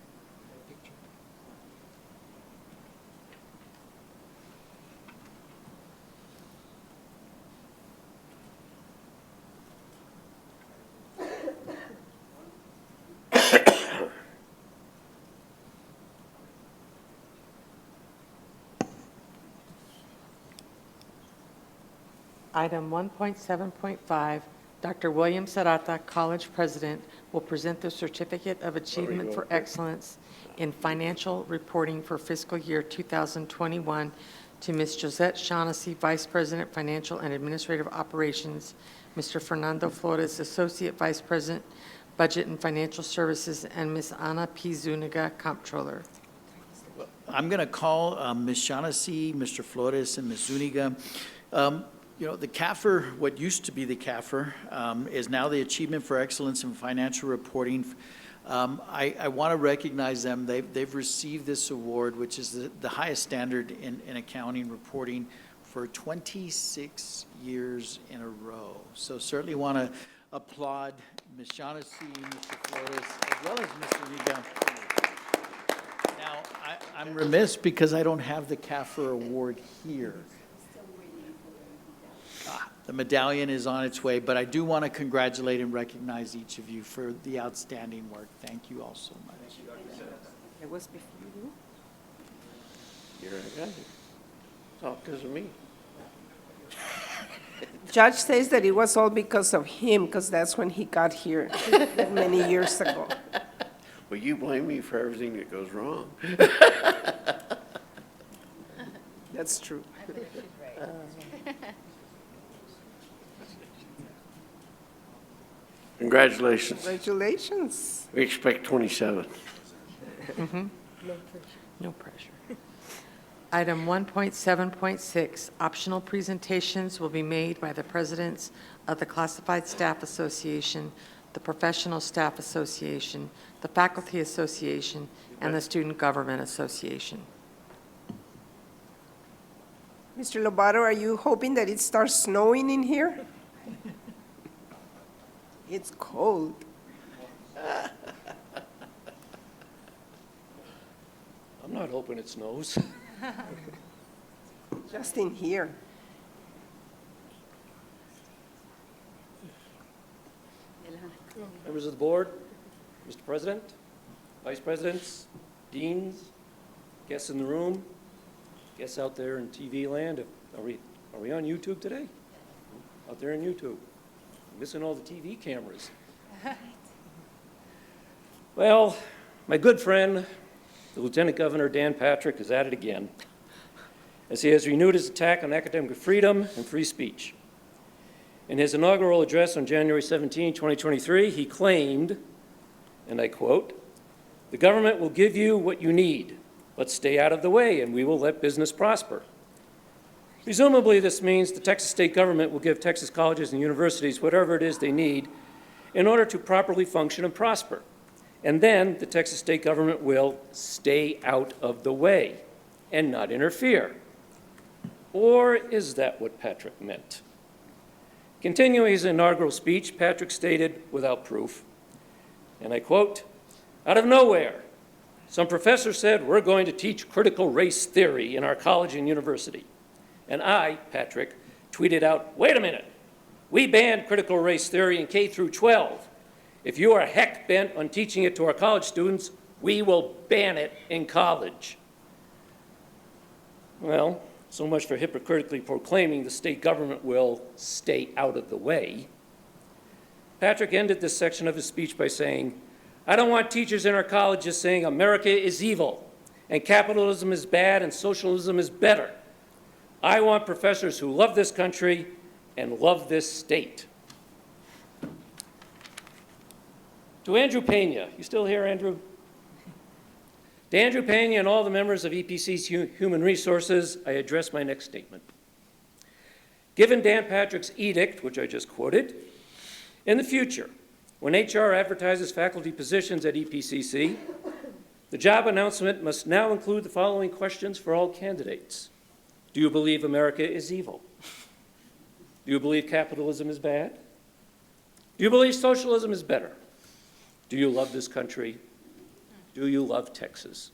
Item 1.7.5, Dr. William Serrata, College President, will present the Certificate of Achievement for Excellence in Financial Reporting for fiscal year 2021 to Ms. Josette Shaughnessy, Vice President, Financial and Administrative Operations, Mr. Fernando Flores, Associate Vice President, Budget and Financial Services, and Ms. Ana P. Zuniga, Comptroller. I'm going to call Ms. Shaughnessy, Mr. Flores, and Ms. Zuniga. You know, the CAFR, what used to be the CAFR, is now the Achievement for Excellence in Financial Reporting. I want to recognize them. They've received this award, which is the highest standard in accounting reporting, for 26 years in a row. So certainly want to applaud Ms. Shaughnessy, Mr. Flores, as well as Ms. Zuniga. Now, I'm remiss because I don't have the CAFR award here. The medallion is on its way, but I do want to congratulate and recognize each of you for the outstanding work. Thank you all so much. It was before you. You're right. It's all because of me. Judge says that it was all because of him, because that's when he got here many years ago. Well, you blame me for everything that goes wrong. That's true. Congratulations. Congratulations. We expect 27. No pressure. Item 1.7.6, optional presentations will be made by the presidents of the Classified Staff Association, the Professional Staff Association, the Faculty Association, and the Student Government Association. Mr. Lobato, are you hoping that it starts snowing in here? It's cold. I'm not hoping it snows. Just in here. Members of the board, Mr. President, vice presidents, deans, guests in the room, guests out there in TV land. Are we on YouTube today? Out there in YouTube. Missing all the TV cameras. Well, my good friend, the Lieutenant Governor Dan Patrick, is at it again, as he has renewed his attack on academic freedom and free speech. In his inaugural address on January 17, 2023, he claimed, and I quote, "The government will give you what you need, but stay out of the way and we will let business prosper." Presumably this means the Texas state government will give Texas colleges and universities whatever it is they need in order to properly function and prosper. And then the Texas state government will stay out of the way and not interfere. Or is that what Patrick meant? Continuing his inaugural speech, Patrick stated without proof, and I quote, "Out of nowhere, some professor said we're going to teach critical race theory in our college and university. And I, Patrick, tweeted out, wait a minute, we banned critical race theory in K through 12. If you are heck bent on teaching it to our college students, we will ban it in college." Well, so much for hypocritically proclaiming the state government will stay out of the way. Patrick ended this section of his speech by saying, "I don't want teachers in our colleges saying America is evil and capitalism is bad and socialism is better. I want professors who love this country and love this state." To Andrew Pena, you still here, Andrew? To Andrew Pena and all the members of EPCC Human Resources, I address my next statement. Given Dan Patrick's edict, which I just quoted, in the future, when HR advertises faculty positions at EPCC, the job announcement must now include the following questions for all candidates. Do you believe America is evil? Do you believe capitalism is bad? Do you believe socialism is better? Do you love this country? Do you love Texas?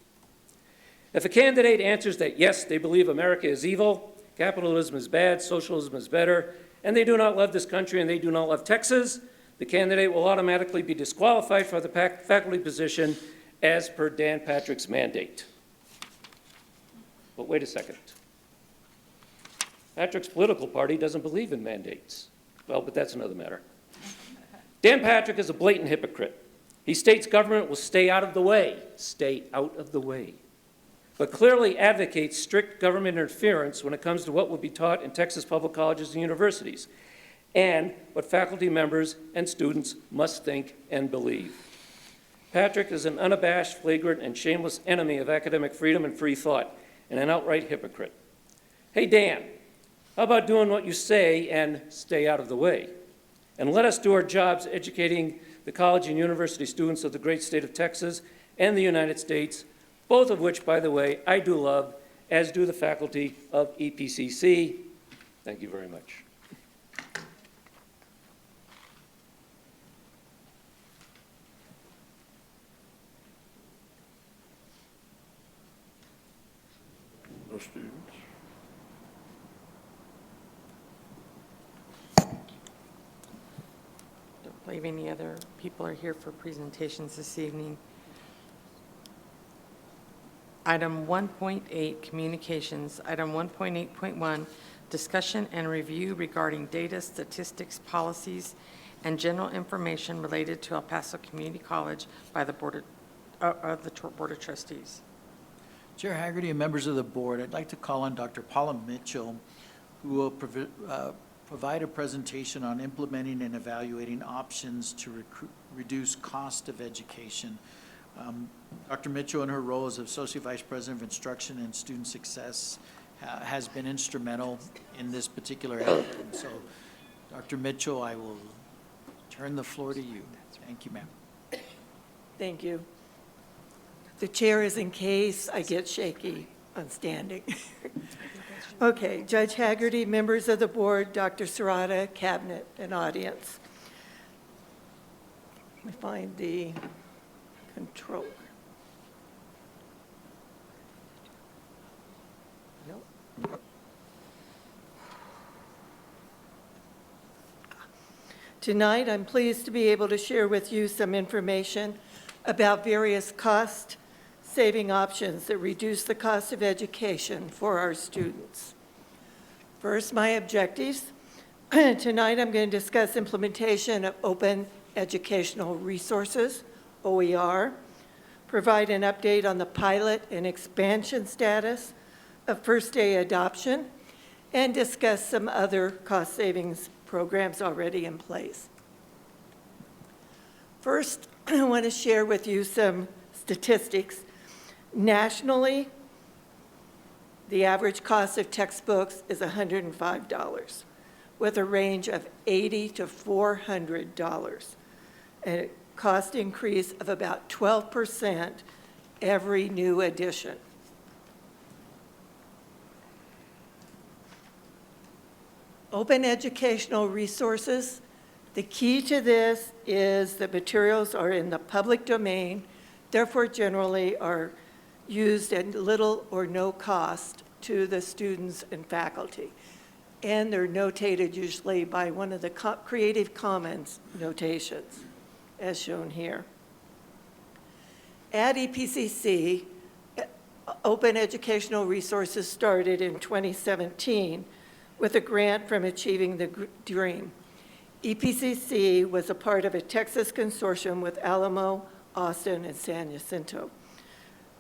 If a candidate answers that yes, they believe America is evil, capitalism is bad, socialism is better, and they do not love this country and they do not love Texas, the candidate will automatically be disqualified for the faculty position as per Dan Patrick's mandate. But wait a second. Patrick's political party doesn't believe in mandates. Well, but that's another matter. Dan Patrick is a blatant hypocrite. He states government will stay out of the way, but clearly advocates strict government interference when it comes to what will be taught in Texas public colleges and universities, and what faculty members and students must think and believe. Patrick is an unabashed, flagrant, and shameless enemy of academic freedom and free thought, and an outright hypocrite. Hey, Dan, how about doing what you say and stay out of the way? And let us do our jobs educating the college and university students of the great state of Texas and the United States, both of which, by the way, I do love, as do the faculty of EPCC. Thank you very much. No students. Don't believe any other people are here for presentations this evening. Item 1.8, communications. Item 1.8.1, discussion and review regarding data, statistics, policies, and general information related to El Paso Community College by the Board of Trustees. Chair Haggerty and members of the board, I'd like to call on Dr. Paula Mitchell, who will provide a presentation on implementing and evaluating options to reduce cost of education. Dr. Mitchell, in her role as Associate Vice President of Instruction and Student Success, has been instrumental in this particular effort. And so, Dr. Mitchell, I will turn the floor to you. Thank you, ma'am. Thank you. The chair is in case I get shaky on standing. Okay, Judge Haggerty, members of the board, Dr. Serrata, cabinet, and audience. Let me find the control. Nope. Tonight, I'm pleased to be able to share with you some information about various cost-saving options that reduce the cost of education for our students. First, my objectives. Tonight, I'm going to discuss implementation of open educational resources, OER, provide an update on the pilot and expansion status of first-day adoption, and discuss some other cost savings programs already in place. First, I want to share with you some statistics. Nationally, the average cost of textbooks is $105, with a range of $80 to $400, and a cost increase of about 12% every new edition. Open educational resources. The key to this is that materials are in the public domain, therefore generally are used at little or no cost to the students and faculty. And they're notated usually by one of the Creative Commons notations, as shown here. At EPCC, open educational resources started in 2017 with a grant from Achieving the Dream. EPCC was a part of a Texas consortium with Alamo, Austin, and San Jacinto.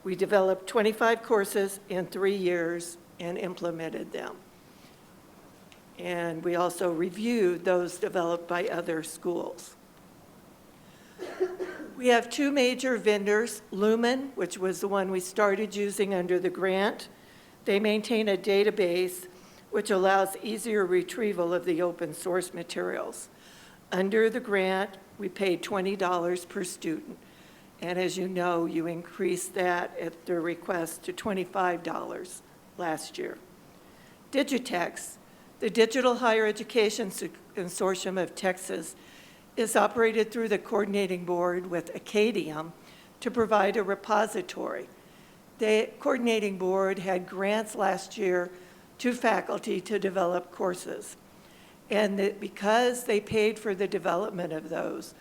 We developed 25 courses in 3 years and implemented them. And we also reviewed those developed by other schools. We have 2 major vendors, Lumen, which was the one we started using under the grant. They maintain a database which allows easier retrieval of the open source materials. Under the grant, we paid $20 per student. And as you know, you increased that at their request to $25 last year. Digitex, the Digital Higher Education Consortium of Texas, is operated through the coordinating board with Acadium to provide a repository. The coordinating board had grants last year to faculty to develop courses. And that because they paid for the development of those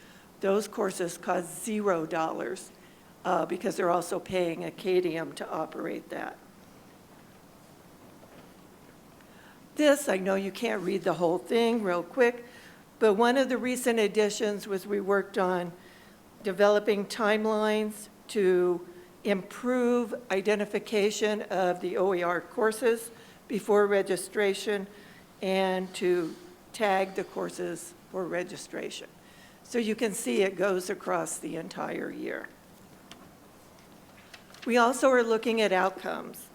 courses cost $0 because they're also paying Acadium to operate that. This, I know you can't read the whole thing real quick, but one of the recent additions was we worked on developing timelines to improve identification of the OER courses before registration and to tag the courses for registration. So you can see it goes across the entire year. We also are looking at outcomes.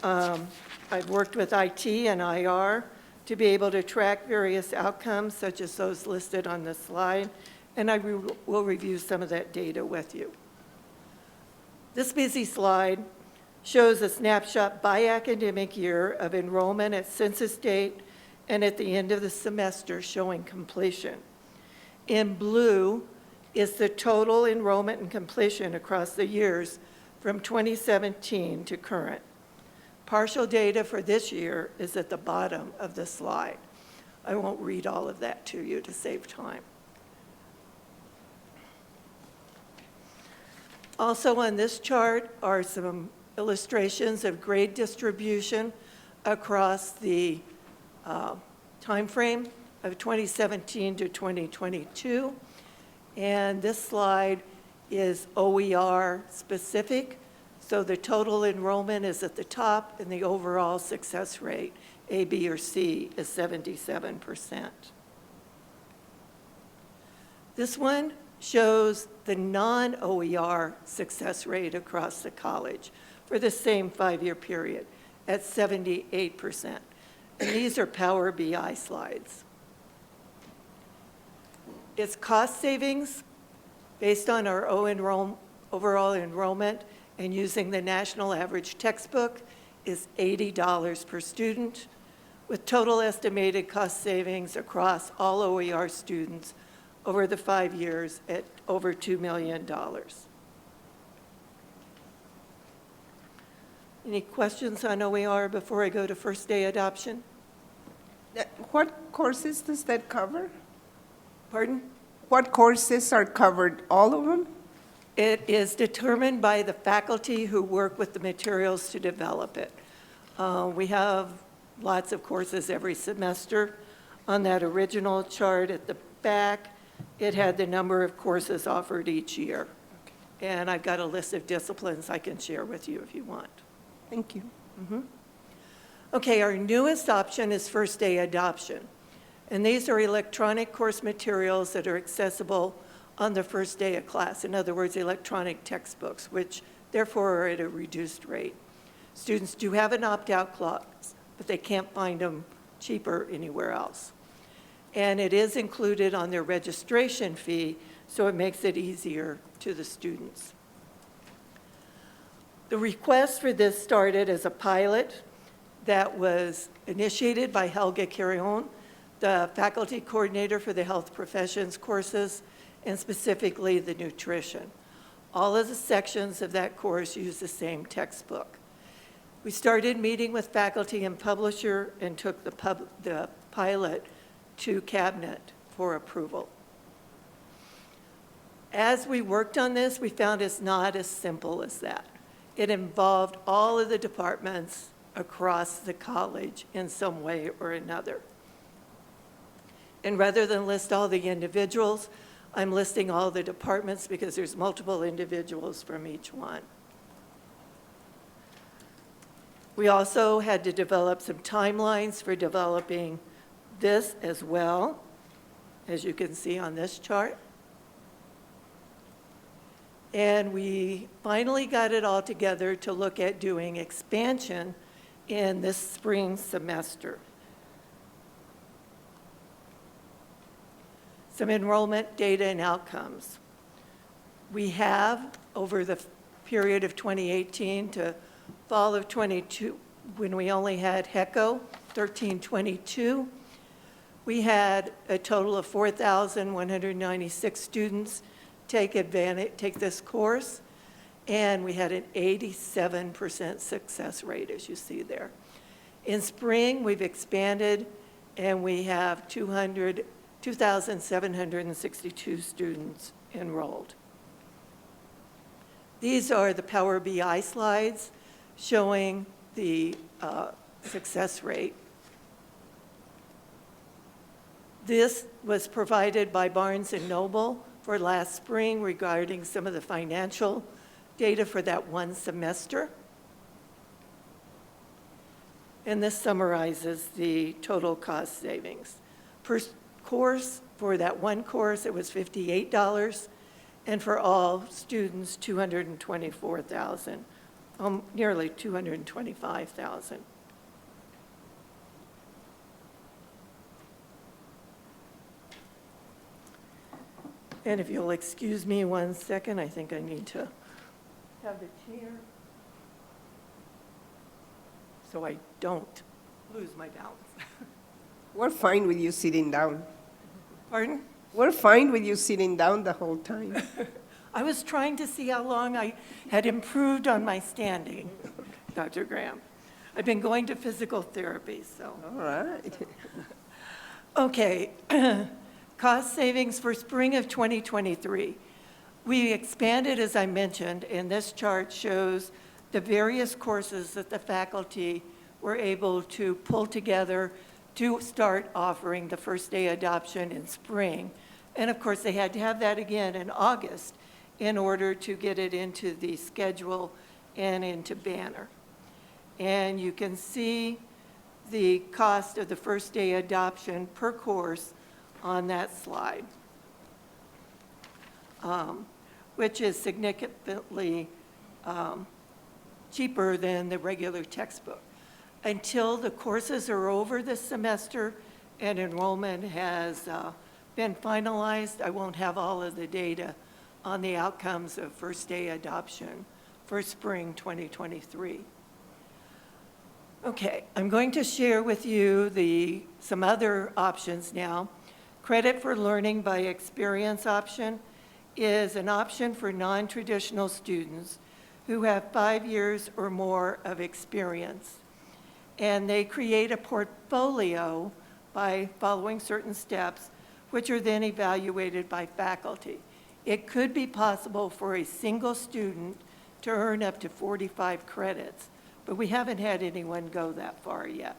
I've worked with IT and IR to be able to track various outcomes, such as those listed on the slide, and I will review some of that data with you. This busy slide shows a snapshot by academic year of enrollment at census date and at the end of the semester showing completion. In blue is the total enrollment and completion across the years from 2017 to current. Partial data for this year is at the bottom of the slide. I won't read all of that to you to save time. Also on this chart are some illustrations of grade distribution across the timeframe of 2017 to 2022. And this slide is OER specific. So the total enrollment is at the top and the overall success rate, A, B, or C, is 77%. This one shows the non-OER success rate across the college for the same 5-year period at 78%. And these are Power BI slides. Its cost savings based on our overall enrollment and using the national average textbook is $80 per student, with total estimated cost savings across all OER students over the 5 years at over $2 million. Any questions on OER before I go to first day adoption? What courses does that cover? Pardon? What courses are covered? All of them? It is determined by the faculty who work with the materials to develop it. We have lots of courses every semester. On that original chart at the back, it had the number of courses offered each year. And I've got a list of disciplines I can share with you if you want. Thank you. Okay, our newest option is first day adoption. And these are electronic course materials that are accessible on the first day of class. In other words, electronic textbooks, which therefore are at a reduced rate. Students do have an opt-out clause, but they can't find them cheaper anywhere else. And it is included on their registration fee, so it makes it easier to the students. The request for this started as a pilot that was initiated by Helga Carrion, the faculty coordinator for the health professions courses, and specifically the nutrition. All of the sections of that course use the same textbook. We started meeting with faculty and publisher and took the pilot to cabinet for approval. As we worked on this, we found it's not as simple as that. It involved all of the departments across the college in some way or another. And rather than list all the individuals, I'm listing all the departments because there's multiple individuals from each one. We also had to develop some timelines for developing this as well, as you can see on this chart. And we finally got it all together to look at doing expansion in this spring semester. Some enrollment data and outcomes. We have, over the period of 2018 to fall of 22, when we only had HECO, 1322, we had a total of 4,196 students take this course, and we had an 87% success rate, as you see there. In spring, we've expanded, and we have 2,762 students enrolled. These are the Power BI slides showing the success rate. This was provided by Barnes & Noble for last spring regarding some of the financial data for that one semester. And this summarizes the total cost savings. Per course, for that one course, it was $58, and for all students, $224,000, nearly $225,000. And if you'll excuse me 1 second, I think I need to have the chair so I don't lose my balance. We're fine with you sitting down. Pardon? We're fine with you sitting down the whole time. I was trying to see how long I had improved on my standing, Dr. Graham. I've been going to physical therapy, so. All right. Okay, cost savings for spring of 2023. We expanded, as I mentioned, and this chart shows the various courses that the faculty were able to pull together to start offering the first day adoption in spring. And of course, they had to have that again in August in order to get it into the schedule and into Banner. And you can see the cost of the first day adoption per course on that slide, which is significantly cheaper than the regular textbook. Until the courses are over this semester and enrollment has been finalized, I won't have all of the data on the outcomes of first day adoption for spring 2023. Okay, I'm going to share with you some other options now. Credit for learning by experience option is an option for non-traditional students who have 5 years or more of experience. And they create a portfolio by following certain steps, which are then evaluated by faculty. It could be possible for a single student to earn up to 45 credits, but we haven't had anyone go that far yet.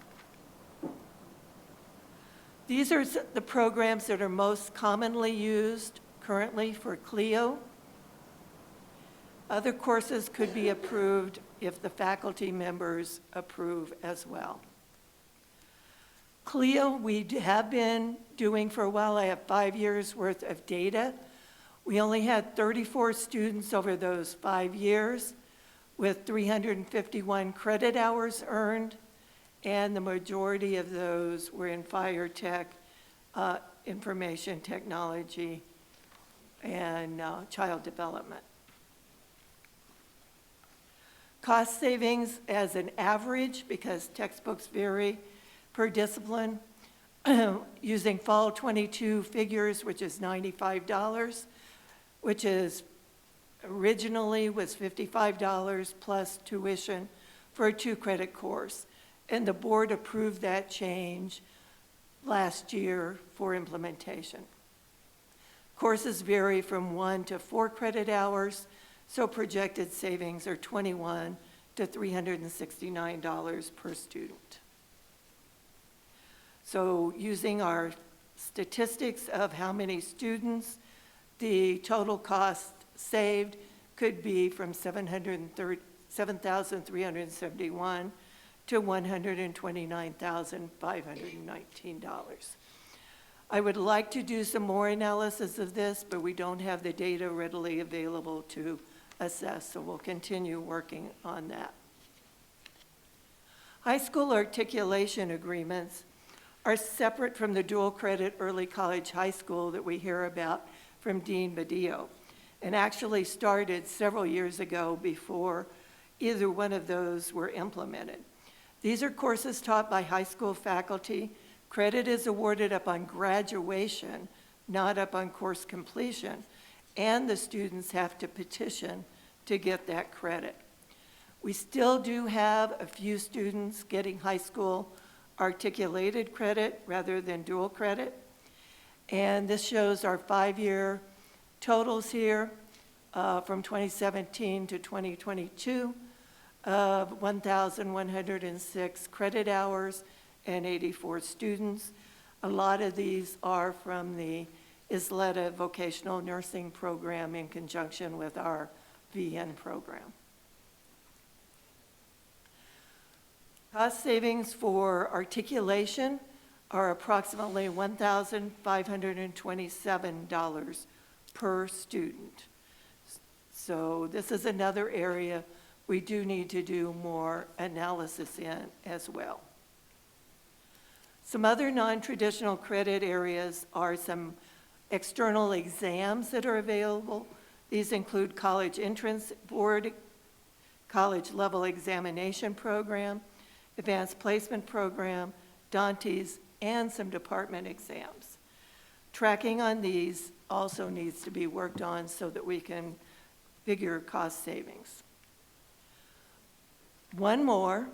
These are the programs that are most commonly used currently for CLEO. Other courses could be approved if the faculty members approve as well. CLEO, we have been doing for a while. I have 5 years worth of data. We only had 34 students over those 5 years with 351 credit hours earned, and the majority of those were in fire tech, information technology, and child development. Cost savings as an average, because textbooks vary per discipline, using fall 22 figures, which is $95, which is originally was $55 plus tuition for a 2-credit course. And the board approved that change last year for implementation. Courses vary from 1 to 4 credit hours, so projected savings are $21 to $369 per student. So using our statistics of how many students, the total cost saved could be from $7,371 to $129,519. I would like to do some more analysis of this, but we don't have the data readily available to assess, so we'll continue working on that. High school articulation agreements are separate from the dual credit early college high school that we hear about from Dean Badillo, and actually started several years ago before either one of those were implemented. These are courses taught by high school faculty. Credit is awarded upon graduation, not upon course completion, and the students have to petition to get that credit. We still do have a few students getting high school articulated credit rather than dual credit. And this shows our 5-year totals here from 2017 to 2022 of 1,106 credit hours and 84 students. A lot of these are from the Isleta Vocational Nursing Program in conjunction with our VN program. Cost savings for articulation are approximately $1,527 per student. So this is another area we do need to do more analysis in as well. Some other non-traditional credit areas are some external exams that are available. These include college entrance board, college level examination program, advanced placement program, Dante's, and some department exams. Tracking on these also needs to be worked on so that we can figure cost savings. One more,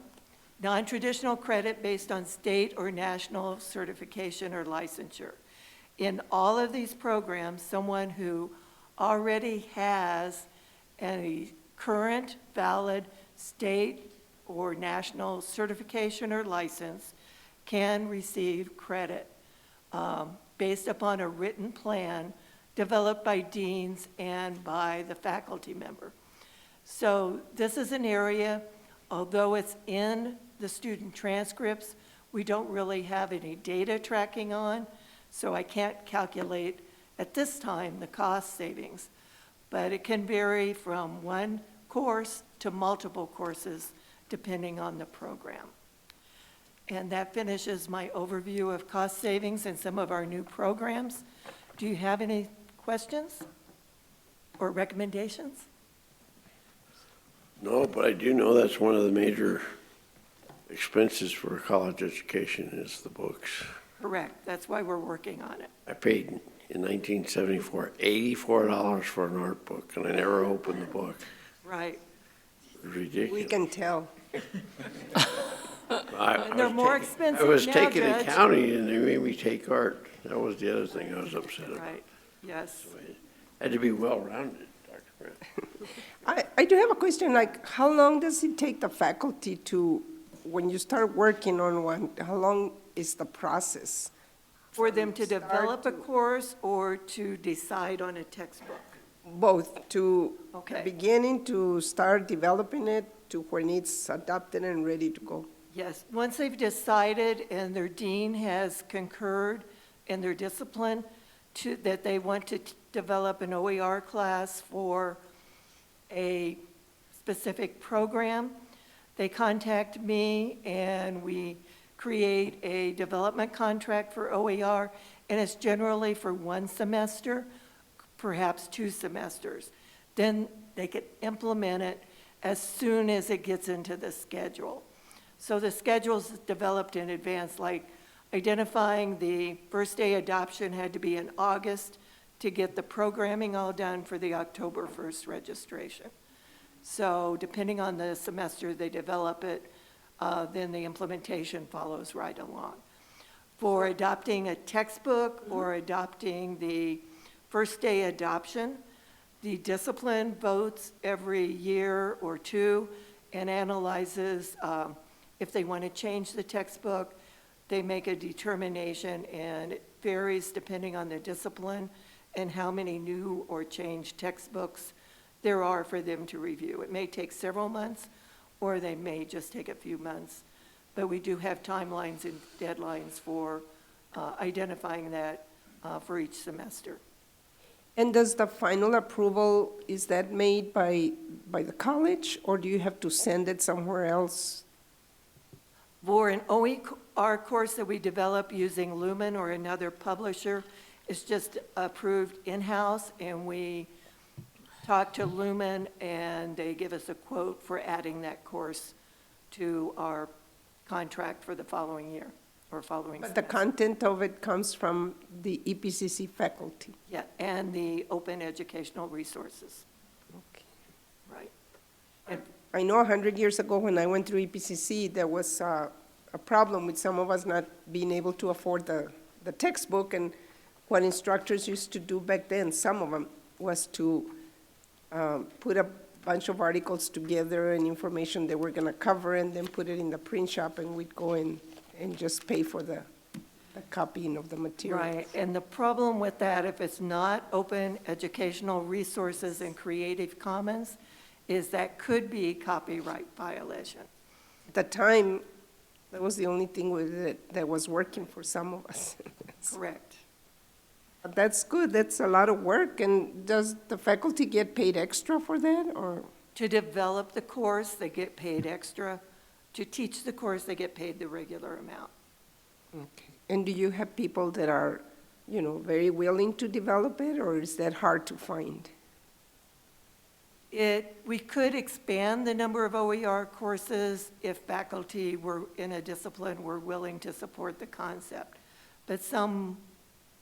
non-traditional credit based on state or national certification or licensure. In all of these programs, someone who already has a current valid state or national certification or license can receive credit based upon a written plan developed by deans and by the faculty member. So this is an area, although it's in the student transcripts, we don't really have any data tracking on, so I can't calculate at this time the cost savings. But it can vary from one course to multiple courses, depending on the program. And that finishes my overview of cost savings and some of our new programs. Do you have any questions or recommendations? No, but I do know that's one of the major expenses for a college education is the books. Correct, that's why we're working on it. I paid in 1974 $84 for an art book, and I never opened the book. Right. It was ridiculous. We can tell. I They're was more taking- expensive I was now, taking Judge. accounting, and they made me take art. That was the other thing I was upset about. Right, yes. Had to be well-rounded, Dr. Grant. I do have a question, like, how long does it take the faculty to, when you start working on one, how long is the process? For them to Start develop a to- course or to decide on a textbook? Both, to the Okay. beginning, to start developing it, to when it's adopted and ready to go? Yes, once they've decided and their dean has concurred in their discipline that they want to develop an OER class for a specific program, they contact me and we create a development contract for OER, and it's generally for one semester, perhaps 2 semesters. Then they can implement it as soon as it gets into the schedule. So the schedule's developed in advance, like identifying the first day adoption had to be in August to get the programming all done for the October 1st registration. So depending on the semester they develop it, then the implementation follows right along. For adopting a textbook or adopting the first day adoption, the discipline votes every year or 2 and analyzes if they want to change the textbook. They make a determination, and it varies depending on the discipline and how many new or changed textbooks there are for them to review. It may take several months, or they may just take a few months. But we do have timelines and deadlines for identifying that for each semester. And does the final approval, is that made by the college, or do you have to send it somewhere else? For an OER course that we develop using Lumen or another publisher, it's just approved in-house, and we talk to Lumen, and they give us a quote for adding that course to our contract for the following year, or following But the semester. content of it comes from the EPCC faculty. Yeah, and the open educational resources, Okay. right. And I know 100 years ago when I went through EPCC, there was a problem with some of us not being able to afford the textbook, and what instructors used to do back then, some of them, was to put a bunch of articles together and information they were going to cover, and then put it in the print shop, and we'd go in and just pay for the copying of the material. Right, and the problem with that, if it's not open educational resources and Creative Commons, is that could be copyright violation. At the time, that was the only thing with it that was working for some of us. Correct. But that's good, that's a lot of work, and does the faculty get paid extra for that, or? To develop the course, they get paid extra. To teach the course, they get paid the regular amount. Okay. And do you have people that are, very willing to develop it, or is that hard to find? We could expand the number of OER courses if faculty were in a discipline were willing to support the concept. But some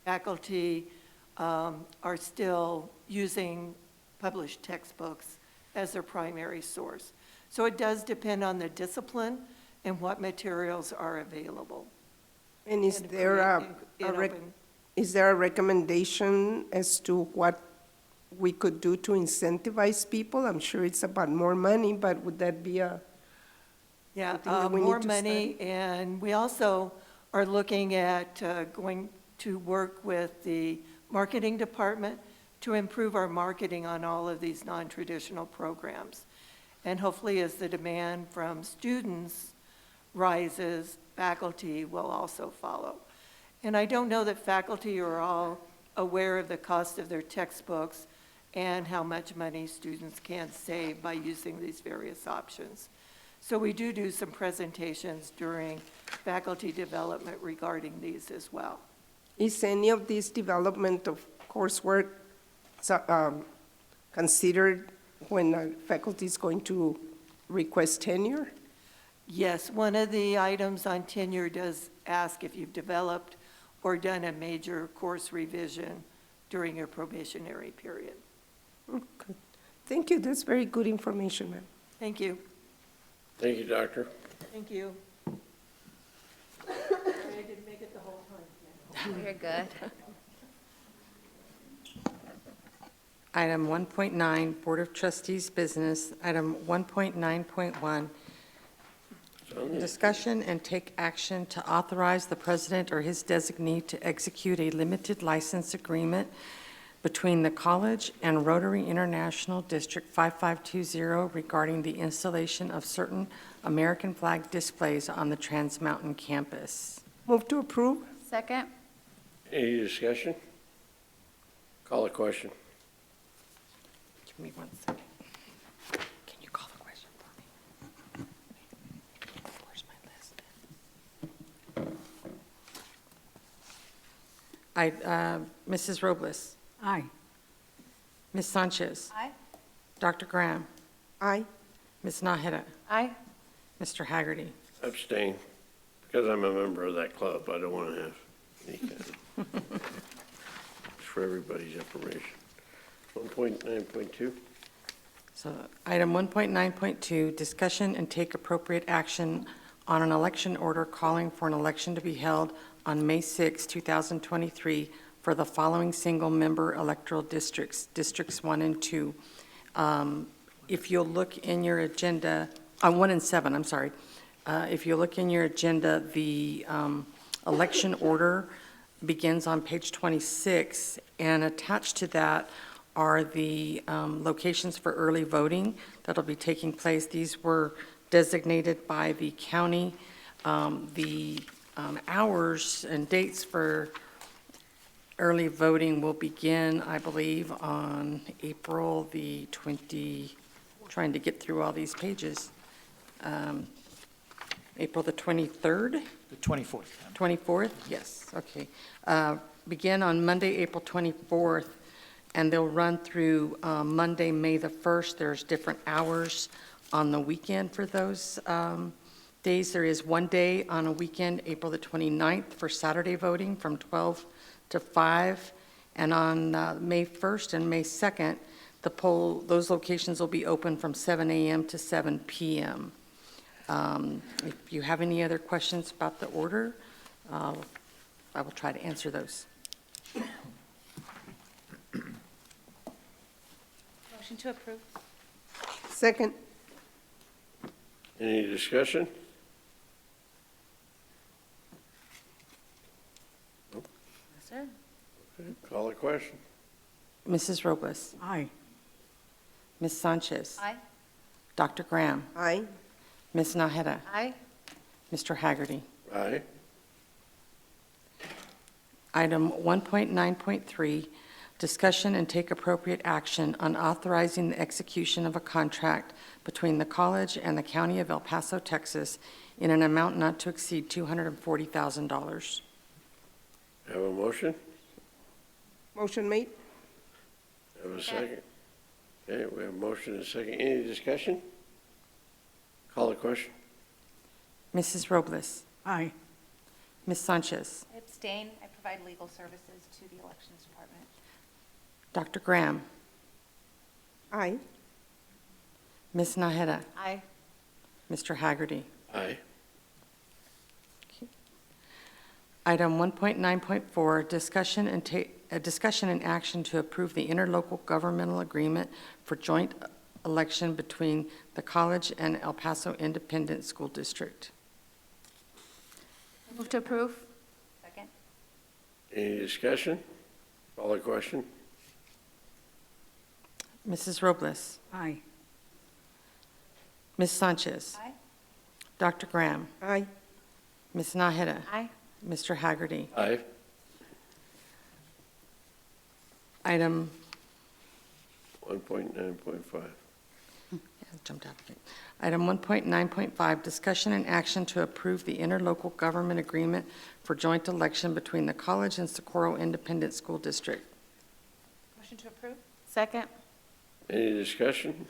faculty are still using published textbooks as their primary source. So it does depend on the discipline and what materials are available. And is And there open- is there a recommendation as to what we could do to incentivize people? I'm sure it's about more money, but would that be Yeah, something that we need more to money, and we also are looking at going to work with the marketing department to improve our marketing on all of these non-traditional programs. And hopefully, as the demand from students rises, faculty will also follow. And I don't know that faculty are all aware of the cost of their textbooks and how much money students can save by using these various options. So we do some presentations during faculty development regarding these as well. Is any of this development of coursework considered when a faculty is going to request tenure? Yes, one of the items on tenure does ask if you've developed or done a major course revision during your probationary period. Okay. Thank you. That's very good information, ma'am. Thank you. Thank you, Doctor. Thank you. Sorry, I didn't make it the whole time. You're good. Item 1.9, Board of Trustees business. Item 1.9.1, discussion and take action to authorize the president or his designee to execute a limited license agreement between the college and Rotary International District 5520 regarding the installation of certain American flag displays on the Trans Mountain campus. Move to approve? Second? Any discussion? Call a question. Give me 1 second. Can you call the question for me? Where's my list? Mrs. Robles. Aye. Ms. Sanchez. Aye. Dr. Graham. Aye. Ms. Nahida. Aye. Mr. Haggerty. Abstain, because I'm a member of that club. I don't want to have any kind of, it's for everybody's information. 1.9.2, So item 1.9.2, discussion and take appropriate action on an election order calling for an election to be held on May 6, 2023 for the following single-member electoral districts, Districts 1 and 2. If you'll look in your agenda, 1 and 7, I'm sorry. If you look in your agenda, the election order begins on page 26, and attached to that are the locations for early voting that'll be taking place. These were designated by the county. The hours and dates for early voting will begin, I believe, on April the 20, trying to get through all these pages. April the 23rd? The 24th. 24th? Yes, okay. Begin on Monday, April 24th, and they'll run through Monday, May the 1st. There's different hours on the weekend for those days. There is one day on a weekend, April the 29th, for Saturday voting from 12 to 5. And on May 1st and May 2nd, those locations will be open from 7 a.m. to 7 p.m. If you have any other questions about the order, I will try to answer those. Motion to approve? Second? any discussion? Yes, sir. Okay, call a question. Mrs. Robles. Aye. Ms. Sanchez. Aye. Dr. Graham. Aye. Ms. Nahida. Aye. Mr. Haggerty. Aye. Item 1.9.3, discussion and take appropriate action on authorizing the execution of a contract between the college and the County of El Paso, Texas, in an amount not to exceed $240,000. Have a motion? Motion made? Have a second? Okay, we have a motion and a second. Any discussion? Call a question. Mrs. Robles. Aye. Ms. Sanchez. I abstain. I provide legal services to the Elections Department. Dr. Graham. Aye. Ms. Nahida. Aye. Mr. Haggerty. Aye. Item 1.9.4, discussion and action to approve the interlocal governmental agreement for joint election between the college and El Paso Independent School District. Move to approve. Second. Any discussion? Call the question? Mrs. Robles? Aye. Ms. Sanchez? Aye. Dr. Graham? Aye. Ms. Naheda? Aye. Mr. Haggerty? Aye. Item, 1.9.5. yeah, jumped out of it. Item 1.9.5, discussion and action to approve the interlocal government agreement for joint election between the college and Socorro Independent School District. Motion to approve. Second. Any discussion?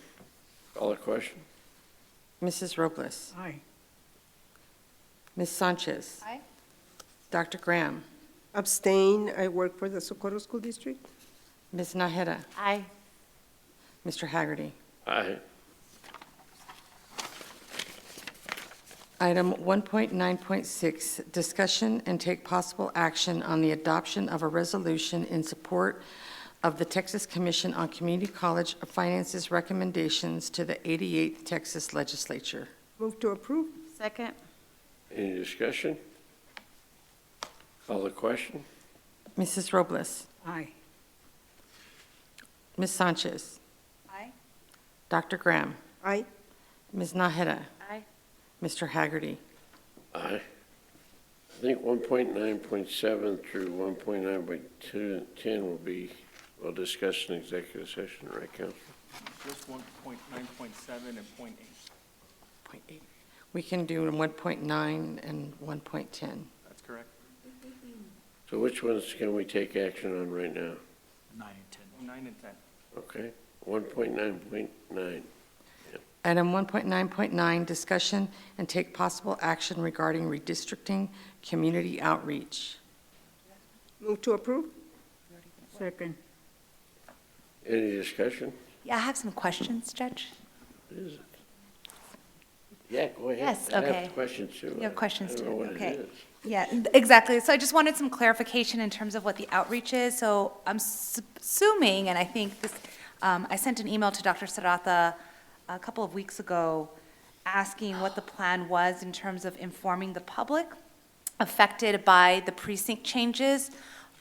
Call the question? Mrs. Robles? Aye. Ms. Sanchez? Aye. Dr. Graham? Abstain. I work for the Socorro School District. Ms. Naheda? Aye. Mr. Haggerty? Aye. Item 1.9.6, discussion and take possible action on the adoption of a resolution in support of the Texas Commission on Community College Finances recommendations to the 88th Texas Legislature. Move to approve. Second. Any discussion? Call the question? Mrs. Robles? Aye. Ms. Sanchez? Aye. Dr. Graham? Aye. Ms. Naheda? Aye. Mr. Haggerty? Aye. I think 1.9.7 through 1.9.2 and 10 will be, we'll discuss in executive session, right, Council? Just 1.9.7 and 0.8. 0.8. We can do 1.9 and 1.10. That's correct. So which ones can we take action on right now? 9 and 10. 9 and 10. Okay, 1.9.9. Item 1.9.9, discussion and take possible action regarding redistricting community outreach. Move to approve. Second. Any discussion? Yeah, I have some questions, Judge. What is it? Yeah, go ahead. Yes, I okay. have questions too. You have questions I don't too, know what okay. it is. Yeah, exactly. So I just wanted some clarification in terms of what the outreach is. So I'm assuming, and I think this, I sent an email to Dr. Serrata a couple of weeks ago asking what the plan was in terms of informing the public affected by the precinct changes,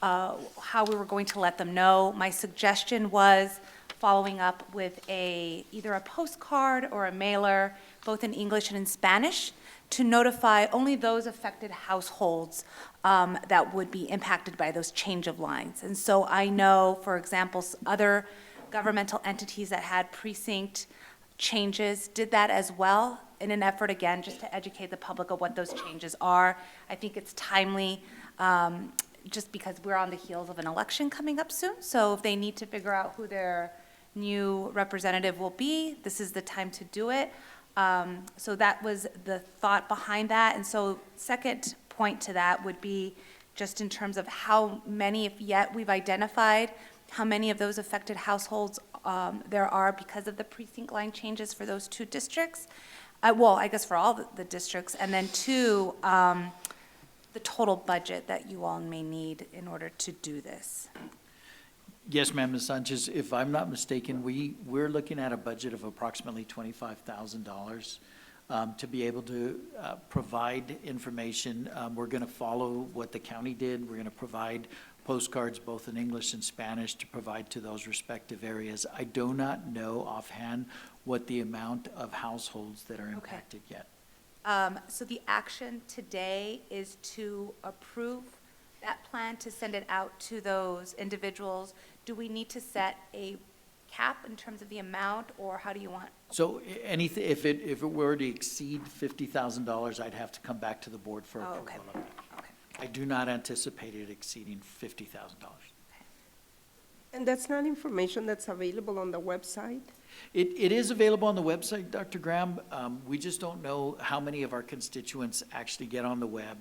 how we were going to let them know. My suggestion was following up with either a postcard or a mailer, both in English and in Spanish, to notify only those affected households that would be impacted by those change of lines. And so I know, for example, other governmental entities that had precinct changes did that as well, in an effort, again, just to educate the public of what those changes are. I think it's timely, just because we're on the heels of an election coming up soon. So if they need to figure out who their new representative will be, this is the time to do it. So that was the thought behind that. And so second point to that would be just in terms of how many, if yet we've identified, how many of those affected households there are because of the precinct line changes for those two districts. Well, I guess for all the districts. And then two, the total budget that you all may need in order to do this. Yes, ma'am, Ms. Sanchez, if I'm not mistaken, we're looking at a budget of approximately $25,000 to be able to provide information. We're going to follow what the county did. We're going to provide postcards both in English and Spanish to provide to those respective areas. I do not know offhand what the amount of households that are impacted yet. So the action today is to approve that plan, to send it out to those individuals. Do we need to set a cap in terms of the amount, or how do you want? So anything, if it were to exceed $50,000, I'd have to come back to the board for Oh, approval. okay. Okay. I do not anticipate it exceeding $50,000. And that's not information that's available on the website? It is available on the website, Dr. Graham. We just don't know how many of our constituents actually get on the web.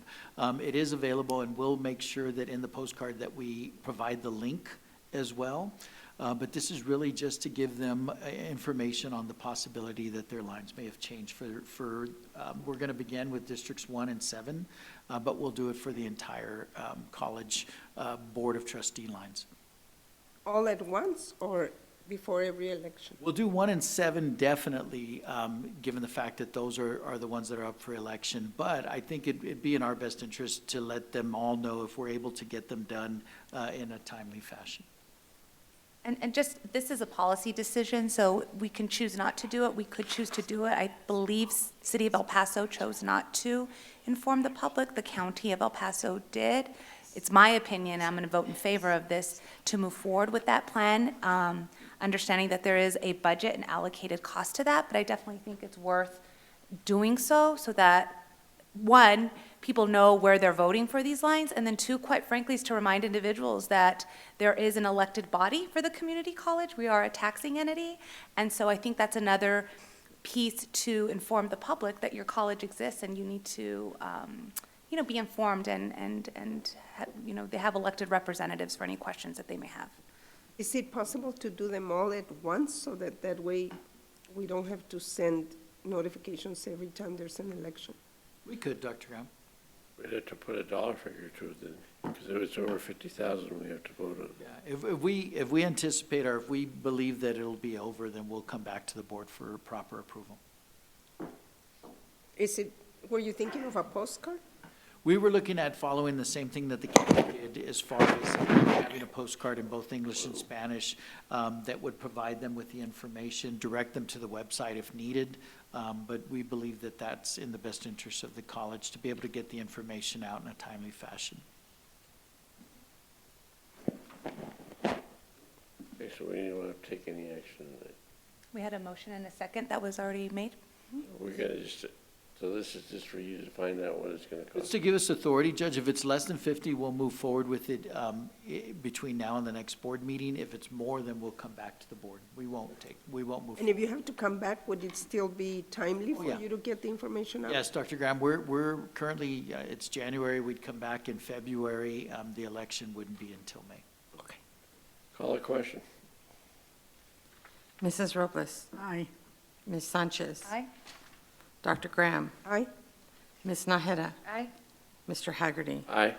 It is available, and we'll make sure that in the postcard that we provide the link as well. But this is really just to give them information on the possibility that their lines may have changed. We're going to begin with districts 1 and 7, but we'll do it for the entire college board of trustee lines. All at once, or before every election? We'll do 1 and 7 definitely, given the fact that those are the ones that are up for election. But I think it'd be in our best interest to let them all know if we're able to get them done in a timely fashion. And just, this is a policy decision, so we can choose not to do it. We could choose to do it. I believe City of El Paso chose not to inform the public. The County of El Paso did. It's my opinion, I'm going to vote in favor of this, to move forward with that plan, understanding that there is a budget and allocated cost to that, but I definitely think it's worth doing so that, one, people know where they're voting for these lines, and then two, quite frankly, is to remind individuals that there is an elected body for the community college. We are a taxing entity, and so I think that's another piece to inform the public that your college exists, and you need to, be informed and they have elected representatives for any questions that they may have. Is it possible to do them all at once so that way we don't have to send notifications every time there's an election? We could, Dr. Graham. We'd have to put a dollar figure to it then, because if it's over 50,000, we have to vote on it. Yeah, if we anticipate or if we believe that it'll be over, then we'll come back to the board for proper approval. Were you thinking of a postcard? We were looking at following the same thing that the county did as far as having a postcard in both English and Spanish that would provide them with the information, direct them to the website if needed. But we believe that that's in the best interest of the college to be able to get the information out in a timely fashion. Okay, so we don't have to take any action on that. We had a motion and a second that was already made. We gotta just, so this is just for you to find out what it's gonna It's cost. to give us authority, Judge. If it's less than 50, we'll move forward with it between now and the next board meeting. If it's more, then we'll come back to the board. We won't move. And if you have to come back, would it still be timely for yeah. you to get the information out? Yes, Dr. Graham, we're currently, it's January, we'd come back in February. The election wouldn't be until May. Okay. Call a question. Mrs. Robles? Aye. Ms. Sanchez? Aye. Dr. Graham? Aye. Ms. Naheda? Aye. Mr. Haggerty? Aye.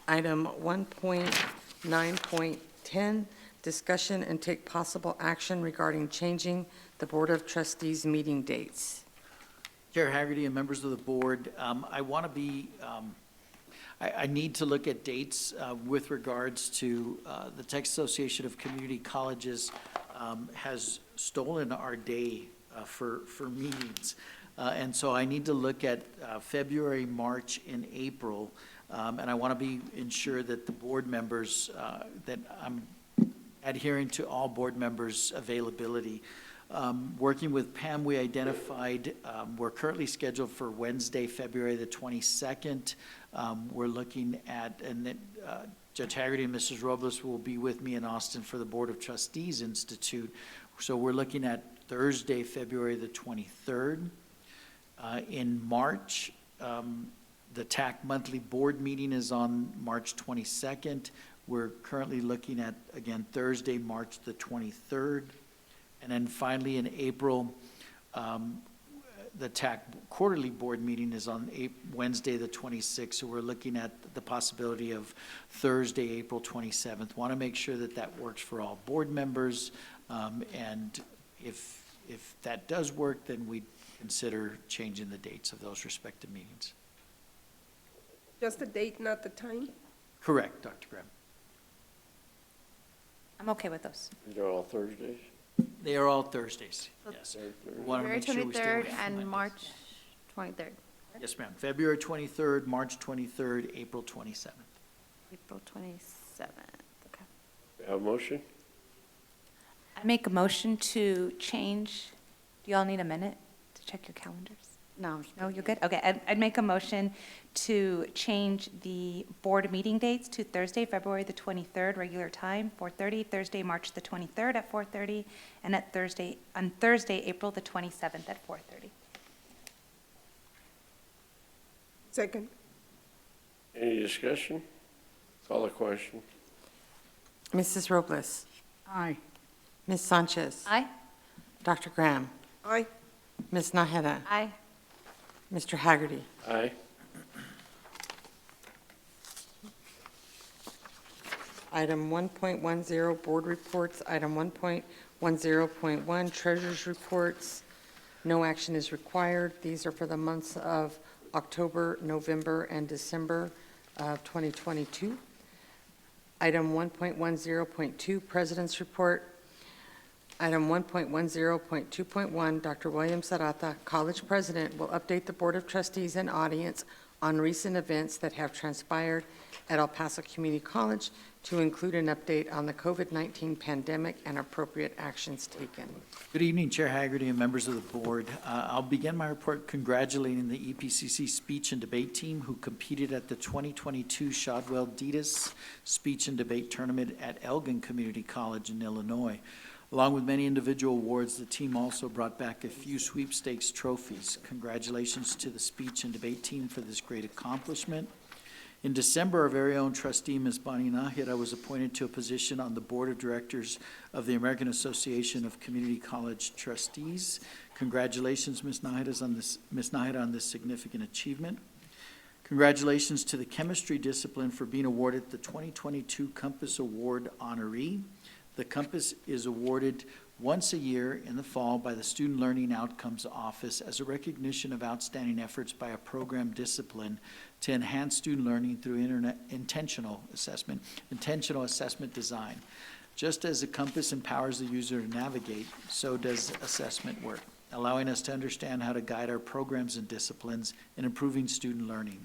Item 1.9.10, discussion and take possible action regarding changing the Board of Trustees meeting dates. Chair Haggerty and members of the board, I want to be, I need to look at dates with regards to the Texas Association of Community Colleges has stolen our day for meetings. And so I need to look at February, March, and April. And I want to ensure that the board members, that I'm adhering to all board members' availability. Working with Pam, we identified, we're currently scheduled for Wednesday, February the 22nd. We're looking at, and then Judge Haggerty and Mrs. Robles will be with me in Austin for the Board of Trustees Institute. So we're looking at Thursday, February the 23rd. In March, the TAC monthly board meeting is on March 22nd. We're currently looking at, again, Thursday, March the 23rd. And then finally in April, the TAC quarterly board meeting is on Wednesday, the 26th. So we're looking at the possibility of Thursday, April 27th. Want to make sure that that works for all board members. And if that does work, then we consider changing the dates of those respective meetings. Just the date, not the time? Correct, Dr. Graham. I'm okay with those. They're all Thursdays? They are all Thursdays, yes. We want to February make sure we stay 23rd away from and Mondays. March 23rd. Yes, ma'am. February 23rd, March 23rd, April 27th. April 27th, okay. Have a motion? I make a motion to change, do y'all need a minute to check your calendars? No, No, you're good? Okay, I'd make a motion to change the board meeting dates to Thursday, February the 23rd, regular time, 4:30, Thursday, March the 23rd at 4:30, and on Thursday, April the 27th at 4:30. Second. Any discussion? Call a question. Mrs. Robles? Aye. Ms. Sanchez? Aye? Dr. Graham? Aye. Ms. Naheda? Aye. Mr. Haggerty? Aye. Item 1.10, board reports. Item 1.10.1, treasurer's reports. No action is required. These are for the months of October, November, and December of 2022. Item 1.10.2, President's Report. Item 1.10.2.1, Dr. William Zarata, College President, will update the Board of Trustees and audience on recent events that have transpired at El Paso Community College, to include an update on the COVID-19 pandemic and appropriate actions taken. Good evening, Chair Haggerty and members of the board. I'll begin my report congratulating the EPCC speech and debate team who competed at the 2022 Shadwell-Ditas Speech and Debate Tournament at Elgin Community College in Illinois. Along with many individual awards, the team also brought back a few sweepstakes trophies. Congratulations to the speech and debate team for this great accomplishment. In December, our very own trustee, Ms. Bonnie Nahira, was appointed to a position on the Board of Directors of the American Association of Community College Trustees. Congratulations, Ms. Nahira, on this significant achievement. Congratulations to the chemistry discipline for being awarded the 2022 Compass Award honoree. The Compass is awarded once a year in the fall by the Student Learning Outcomes Office as a recognition of outstanding efforts by a program discipline to enhance student learning through intentional assessment design. Just as the compass empowers the user to navigate, so does assessment work, allowing us to understand how to guide our programs and disciplines in improving student learning.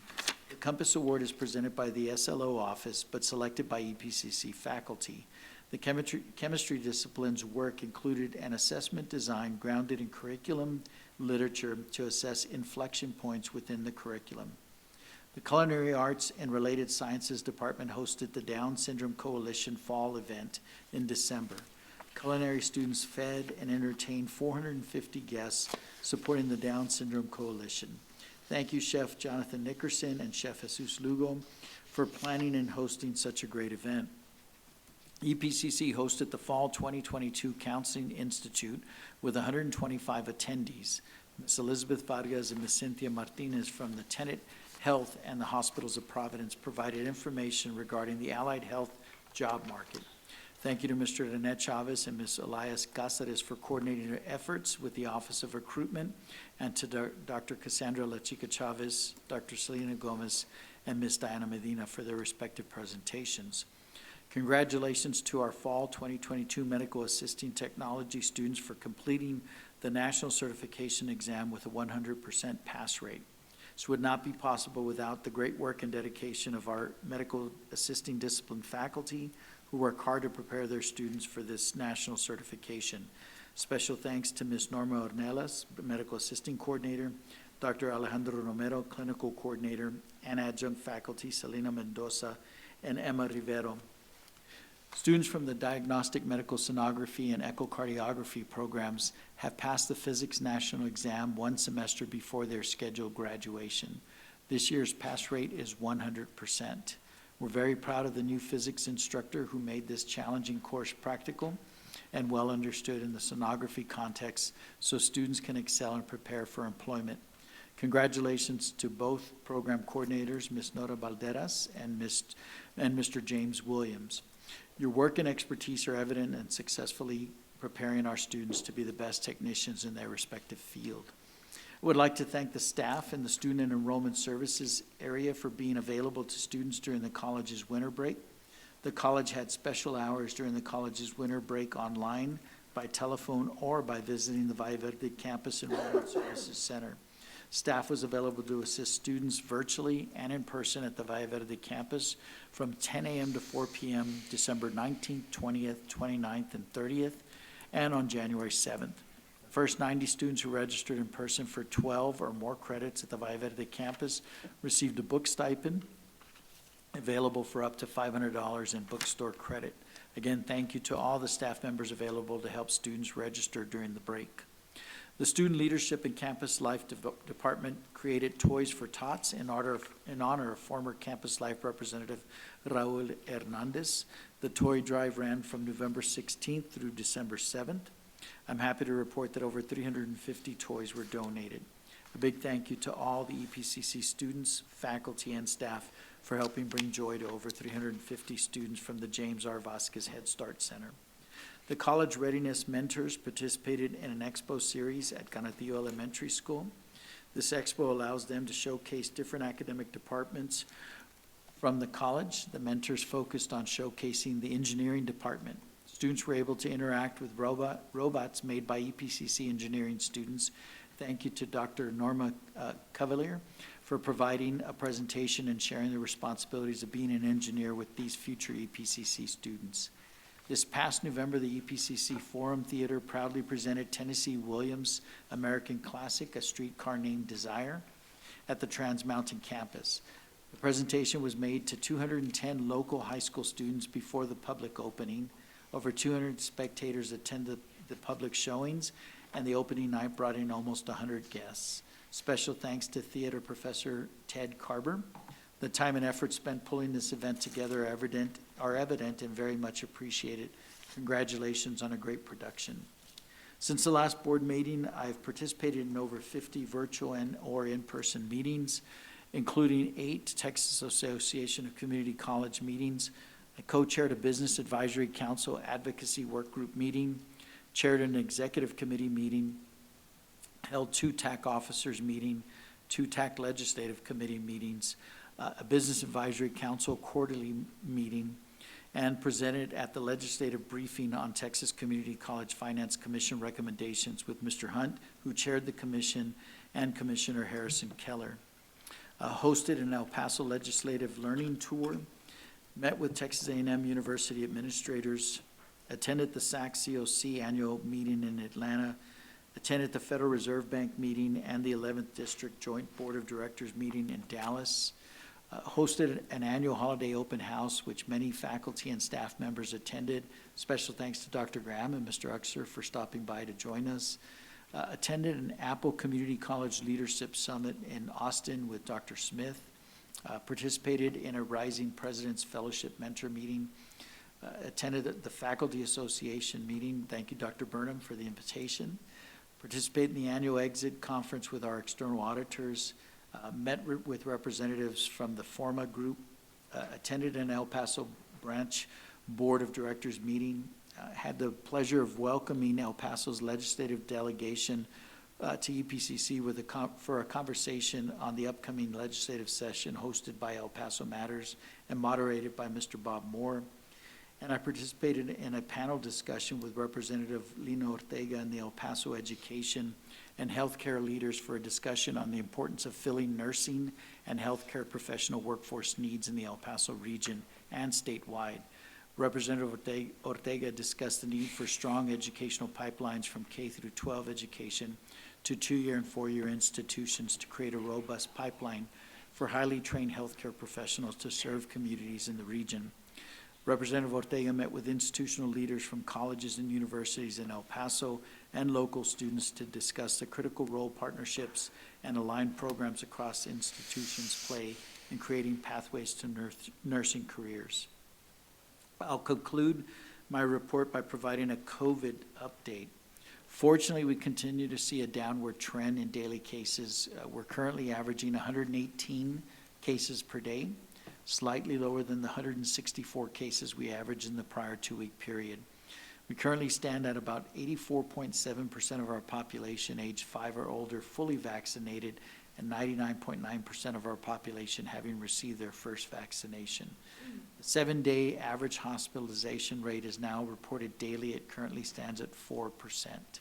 The Compass Award is presented by the SLO office, but selected by EPCC faculty. The chemistry discipline's work included an assessment design grounded in curriculum literature to assess inflection points within the curriculum. The Culinary Arts and Related Sciences Department hosted the Down Syndrome Coalition Fall event in December. Culinary students fed and entertained 450 guests supporting the Down Syndrome Coalition. Thank you, Chef Jonathan Nickerson and Chef Jesus Lugo, for planning and hosting such a great event. EPCC hosted the Fall 2022 Counseling Institute with 125 attendees. Ms. Elizabeth Vargas and Ms. Cynthia Martinez from the Tenet Health and the Hospitals of Providence provided information regarding the allied health job market. Thank you to Mr. René Chavez and Ms. Elias Cáceres for coordinating their efforts with the Office of Recruitment, and to Dr. Cassandra La Chica Chavez, Dr. Selena Gomez, and Ms. Diana Medina for their respective presentations. Congratulations to our Fall 2022 Medical Assisting Technology students for completing the National Certification Exam with a 100% pass rate. This would not be possible without the great work and dedication of our medical assisting discipline faculty who work hard to prepare their students for this national certification. Special thanks to Ms. Norma Ornelas, Medical Assisting Coordinator, Dr. Alejandro Romero, Clinical Coordinator, and adjunct faculty Selena Mendoza and Emma Rivero. Students from the Diagnostic Medical Sonography and Echocardiography programs have passed the Physics National Exam one semester before their scheduled graduation. This year's pass rate is 100%. We're very proud of the new physics instructor who made this challenging course practical and well understood in the sonography context so students can excel and prepare for employment. Congratulations to both program coordinators, Ms. Nora Balderas and Mr. James Williams. Your work and expertise are evident in successfully preparing our students to be the best technicians in their respective field. I would like to thank the staff in the Student and Enrollment Services area for being available to students during the college's winter break. The college had special hours during the college's winter break online, by telephone, or by visiting the Valle Verde Campus Enrollment Services Center. Staff was available to assist students virtually and in person at the Valle Verde campus from 10 a.m. to 4 p.m. December 19th, 20th, 29th, and 30th, and on January 7th. First 90 students who registered in person for 12 or more credits at the Valle Verde campus received a book stipend available for up to $500 in bookstore credit. Again, thank you to all the staff members available to help students register during the break. The Student Leadership and Campus Life Department created Toys for Tots in honor of former Campus Life Representative Raul Hernandez. The toy drive ran from November 16th through December 7th. I'm happy to report that over 350 toys were donated. A big thank you to all the EPCC students, faculty, and staff for helping bring joy to over 350 students from the James R. Vasquez Head Start Center. The College Readiness Mentors participated in an expo series at Canatillo Elementary School. This expo allows them to showcase different academic departments from the college. The mentors focused on showcasing the engineering department. Students were able to interact with robots made by EPCC engineering students. Thank you to Dr. Norma Cavalier for providing a presentation and sharing the responsibilities of being an engineer with these future EPCC students. This past November, the EPCC Forum Theater proudly presented Tennessee Williams' American classic, A Streetcar Named Desire, at the Trans Mountain campus. The presentation was made to 210 local high school students before the public opening. Over 200 spectators attended the public showings, and the opening night brought in almost 100 guests. Special thanks to theater professor Ted Carber. The time and effort spent pulling this event together are evident and very much appreciated. Congratulations on a great production. Since the last board meeting, I've participated in over 50 virtual or in-person meetings, including 8 Texas Association of Community College meetings. I co-chaired a Business Advisory Council Advocacy Work Group meeting, chaired an Executive Committee meeting, held 2 TAC officers meeting, 2 TAC Legislative Committee meetings, a Business Advisory Council quarterly meeting, and presented at the legislative briefing on Texas Community College Finance Commission recommendations with Mr. Hunt, who chaired the commission, and Commissioner Harrison Keller. Hosted an El Paso Legislative Learning Tour, met with Texas A&M University administrators, attended the SAC COC annual meeting in Atlanta, attended the Federal Reserve Bank meeting and the 11th District Joint Board of Directors meeting in Dallas, hosted an annual holiday open house, which many faculty and staff members attended. Special thanks to Dr. Graham and Mr. Uxer for stopping by to join us. Attended an Apple Community College Leadership Summit in Austin with Dr. Smith. Participated in a Rising President's Fellowship Mentor meeting. Attended the Faculty Association meeting. Thank you, Dr. Burnham, for the invitation. Participated in the annual exit conference with our external auditors. Met with representatives from the Forma Group, attended an El Paso Branch Board of Directors meeting, had the pleasure of welcoming El Paso's legislative delegation to EPCC for a conversation on the upcoming legislative session hosted by El Paso Matters and moderated by Mr. Bob Moore. And I participated in a panel discussion with Representative Lino Ortega and the El Paso Education and healthcare leaders for a discussion on the importance of filling nursing and healthcare professional workforce needs in the El Paso region and statewide. Representative Ortega discussed the need for strong educational pipelines from K through 12 education to 2-year and 4-year institutions to create a robust pipeline for highly trained healthcare professionals to serve communities in the region. Representative Ortega met with institutional leaders from colleges and universities in El Paso and local students to discuss the critical role partnerships and aligned programs across institutions play in creating pathways to nursing careers. I'll conclude my report by providing a COVID update. Fortunately, we continue to see a downward trend in daily cases. We're currently averaging 118 cases per day, slightly lower than the 164 cases we averaged in the prior 2-week period. We currently stand at about 84.7% of our population age 5 or older fully vaccinated and 99.9% of our population having received their first vaccination. The 7-day average hospitalization rate is now reported daily. It currently stands at 4%. To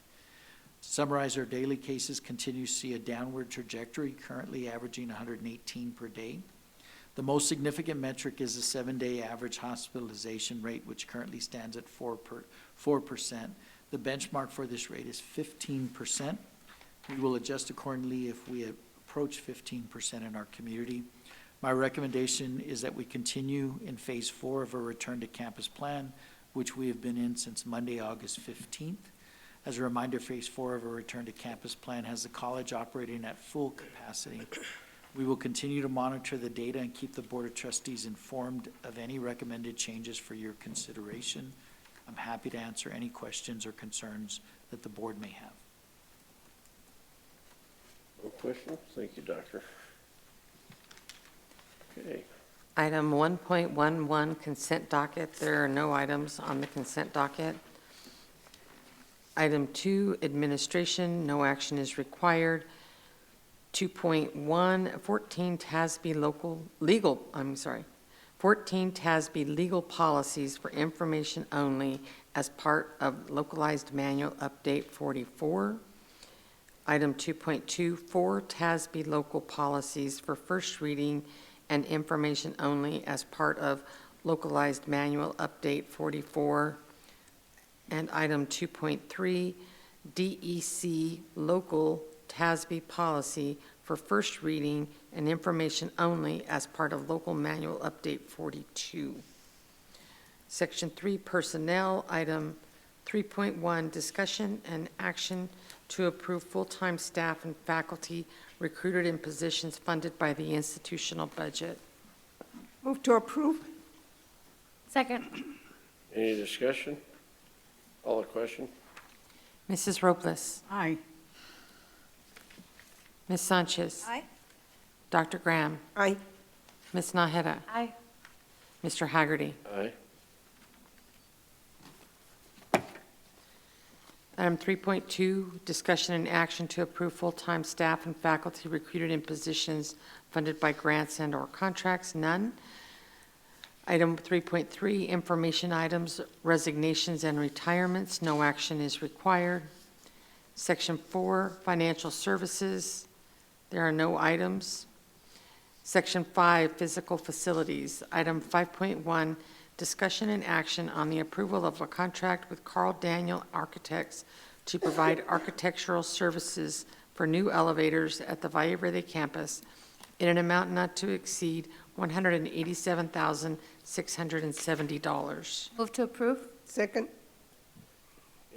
summarize, our daily cases continue to see a downward trajectory, currently averaging 118 per day. The most significant metric is the 7-day average hospitalization rate, which currently stands at 4%. The benchmark for this rate is 15%. We will adjust accordingly if we approach 15% in our community. My recommendation is that we continue in phase 4 of our return to campus plan, which we have been in since Monday, August 15th. As a reminder, phase 4 of our return to campus plan has the college operating at full capacity. We will continue to monitor the data and keep the Board of Trustees informed of any recommended changes for your consideration. I'm happy to answer any questions or concerns that the board may have. No questions? Thank you, Doctor. Okay. Item 1.11, consent docket. There are no items on the consent docket. Item 2, administration, no action is required. 2.1, 14 TASB legal policies for information only as part of localized manual update 44. Item 2.24, TASB local policies for first reading and information only as part of localized manual update 44. And item 2.3, DEC local TASB policy for first reading and information only as part of local manual update 42. Section 3, personnel, item 3.1, discussion and action to approve full-time staff and faculty recruited in positions funded by the institutional budget. Move to approve. Second. Any discussion? Call the question? Mrs. Robles. Aye. Ms. Sanchez. Aye. Dr. Graham. Aye. Ms. Naheda. Aye. Mr. Haggerty. Aye. Item 3.2, discussion and action to approve full-time staff and faculty recruited in positions funded by grants and/or contracts. None. Item 3.3, information items, resignations and retirements. No action is required. Section 4, financial services. There are no items. Section 5, physical facilities. Item 5.1, discussion and action on the approval of a contract with Carl Daniel Architects to provide architectural services for new elevators at the Valle Verde campus in an amount not to exceed $187,670. Move to approve? Second.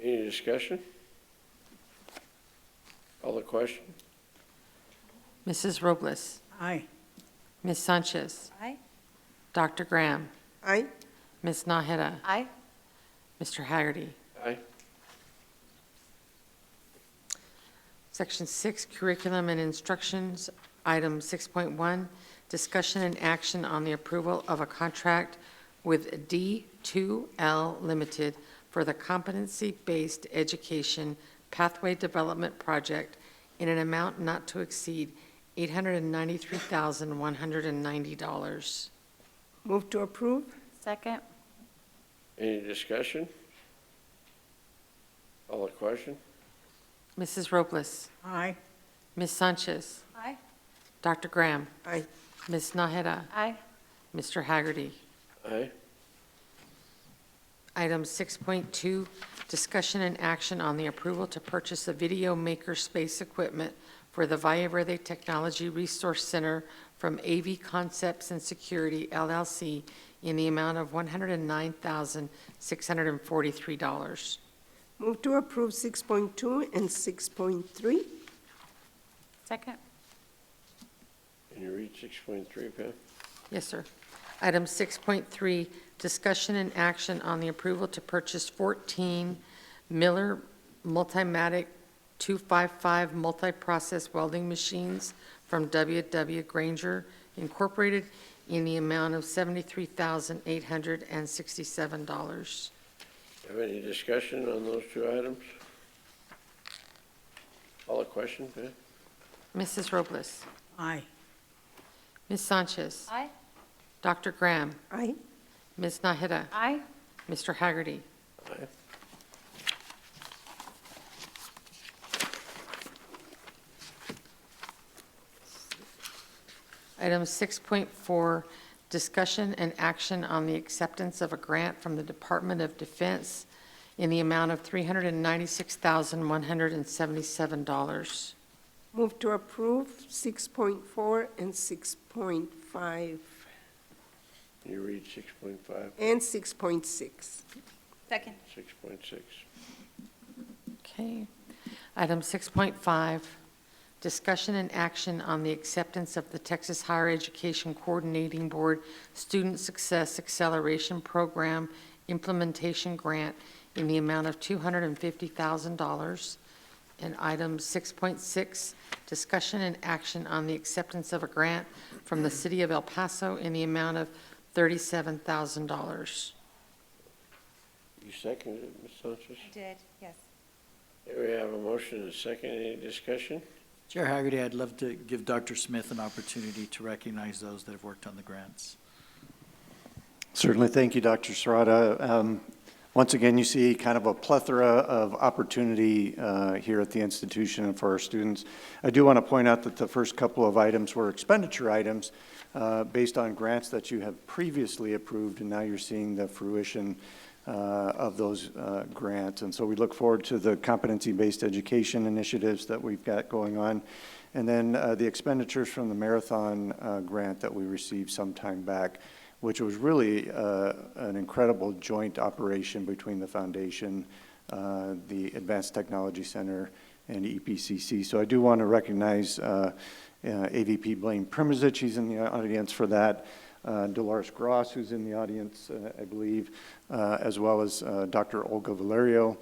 Any discussion? Call the question? Mrs. Robles. Aye. Ms. Sanchez. Aye. Dr. Graham. Aye. Ms. Naheda. Aye. Mr. Haggerty. Aye. Section 6, curriculum and instructions. Item 6.1, discussion and action on the approval of a contract with D2L Limited for the competency-based education pathway development project in an amount not to exceed $893,190. Move to approve. Second. Any discussion? Call the question? Mrs. Robles. Aye. Ms. Sanchez. Aye. Dr. Graham. Aye. Ms. Naheda. Aye. Mr. Haggerty. Aye. Item 6.2, discussion and action on the approval to purchase a video maker space equipment for the Valle Verde Technology Resource Center from AV Concepts and Security, LLC, in the amount of $109,643. Move to approve 6.2 and 6.3. Second. Can you read 6.3, Pam? Yes, sir. Item 6.3, discussion and action on the approval to purchase 14 Miller Multimatic 255 multi-process welding machines from W.W. Granger Incorporated in the amount of $73,867. Have any discussion on those two items? Call the question, Pam? Mrs. Robles. Aye. Ms. Sanchez. Aye. Dr. Graham. Aye. Ms. Naheda. Aye. Mr. Haggerty. Aye. Item 6.4, discussion and action on the acceptance of a grant from the Department of Defense in the amount of $396,177. Move to approve 6.4 and 6.5 Can you read 6.5, and 6.6. Second. 6.6? Okay. Item 6.5, discussion and action on the acceptance of the Texas Higher Education Coordinating Board Student Success Acceleration Program Implementation Grant in the amount of $250,000. And item 6.6, discussion and action on the acceptance of a grant from the City of El Paso in the amount of $37,000. You seconded it, Ms. Sanchez? I did, yes. Here we have a motion and a second. Any discussion? Chair Haggerty, I'd love to give Dr. Smith an opportunity to recognize those that have worked on the grants. Certainly. Thank you, Dr. Serrata. Once again, you see kind of a plethora of opportunity here at the institution and for our students. I do want to point out that the first couple of items were expenditure items based on grants that you have previously approved, and now you're seeing the fruition of those grants. And so we look forward to the competency-based education initiatives that we've got going on. And then the expenditures from the marathon grant that we received some time back, which was really an incredible joint operation between the foundation, the Advanced Technology Center, and EPCC. So I do want to recognize AVP Blaine Primozic. He's in the audience for that. Dolores Gross, who's in the audience, I believe, as well as Dr. Olga Valerio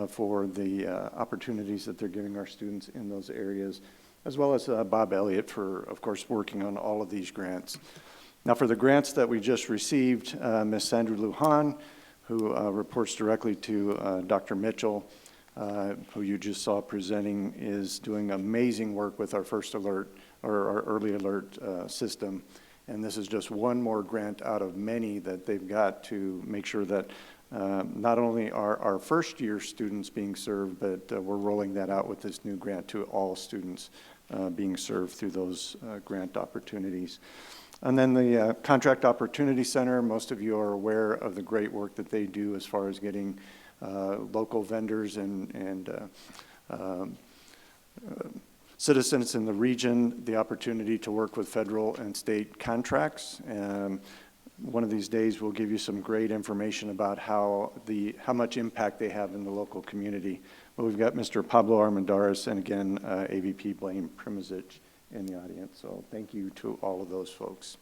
for the opportunities that they're giving our students in those areas, as well as Bob Elliott for, of course, working on all of these grants. Now, for the grants that we just received, Ms. Sandra Lujan, who reports directly to Dr. Mitchell, who you just saw presenting, is doing amazing work with our first alert, or our early alert system. And this is just one more grant out of many that they've got to make sure that not only are our first year students being served, but we're rolling that out with this new grant to all students being served through those grant opportunities. And then the Contract Opportunity Center, most of you are aware of the great work that they do as far as getting local vendors and citizens in the region the opportunity to work with federal and state contracts. And one of these days we'll give you some great information about how much impact they have in the local community. But we've got Mr. Pablo Armendariz and again AVP Blaine Primozic in the audience. So thank you to all of those folks.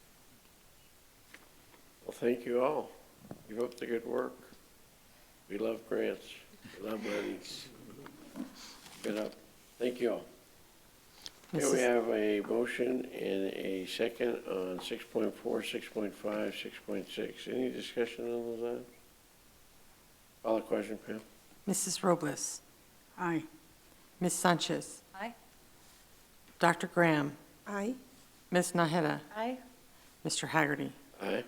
Well, thank you all. Keep up the good work. We love grants. We love monies. Good up. Thank you all. Here we have a motion and a second on 6.4, 6.5, 6.6. Any discussion on those items? Call the question, Pam. Mrs. Robles. Aye. Ms. Sanchez. Aye. Dr. Graham. Aye. Ms. Naheda. Aye. Mr. Haggerty. Aye.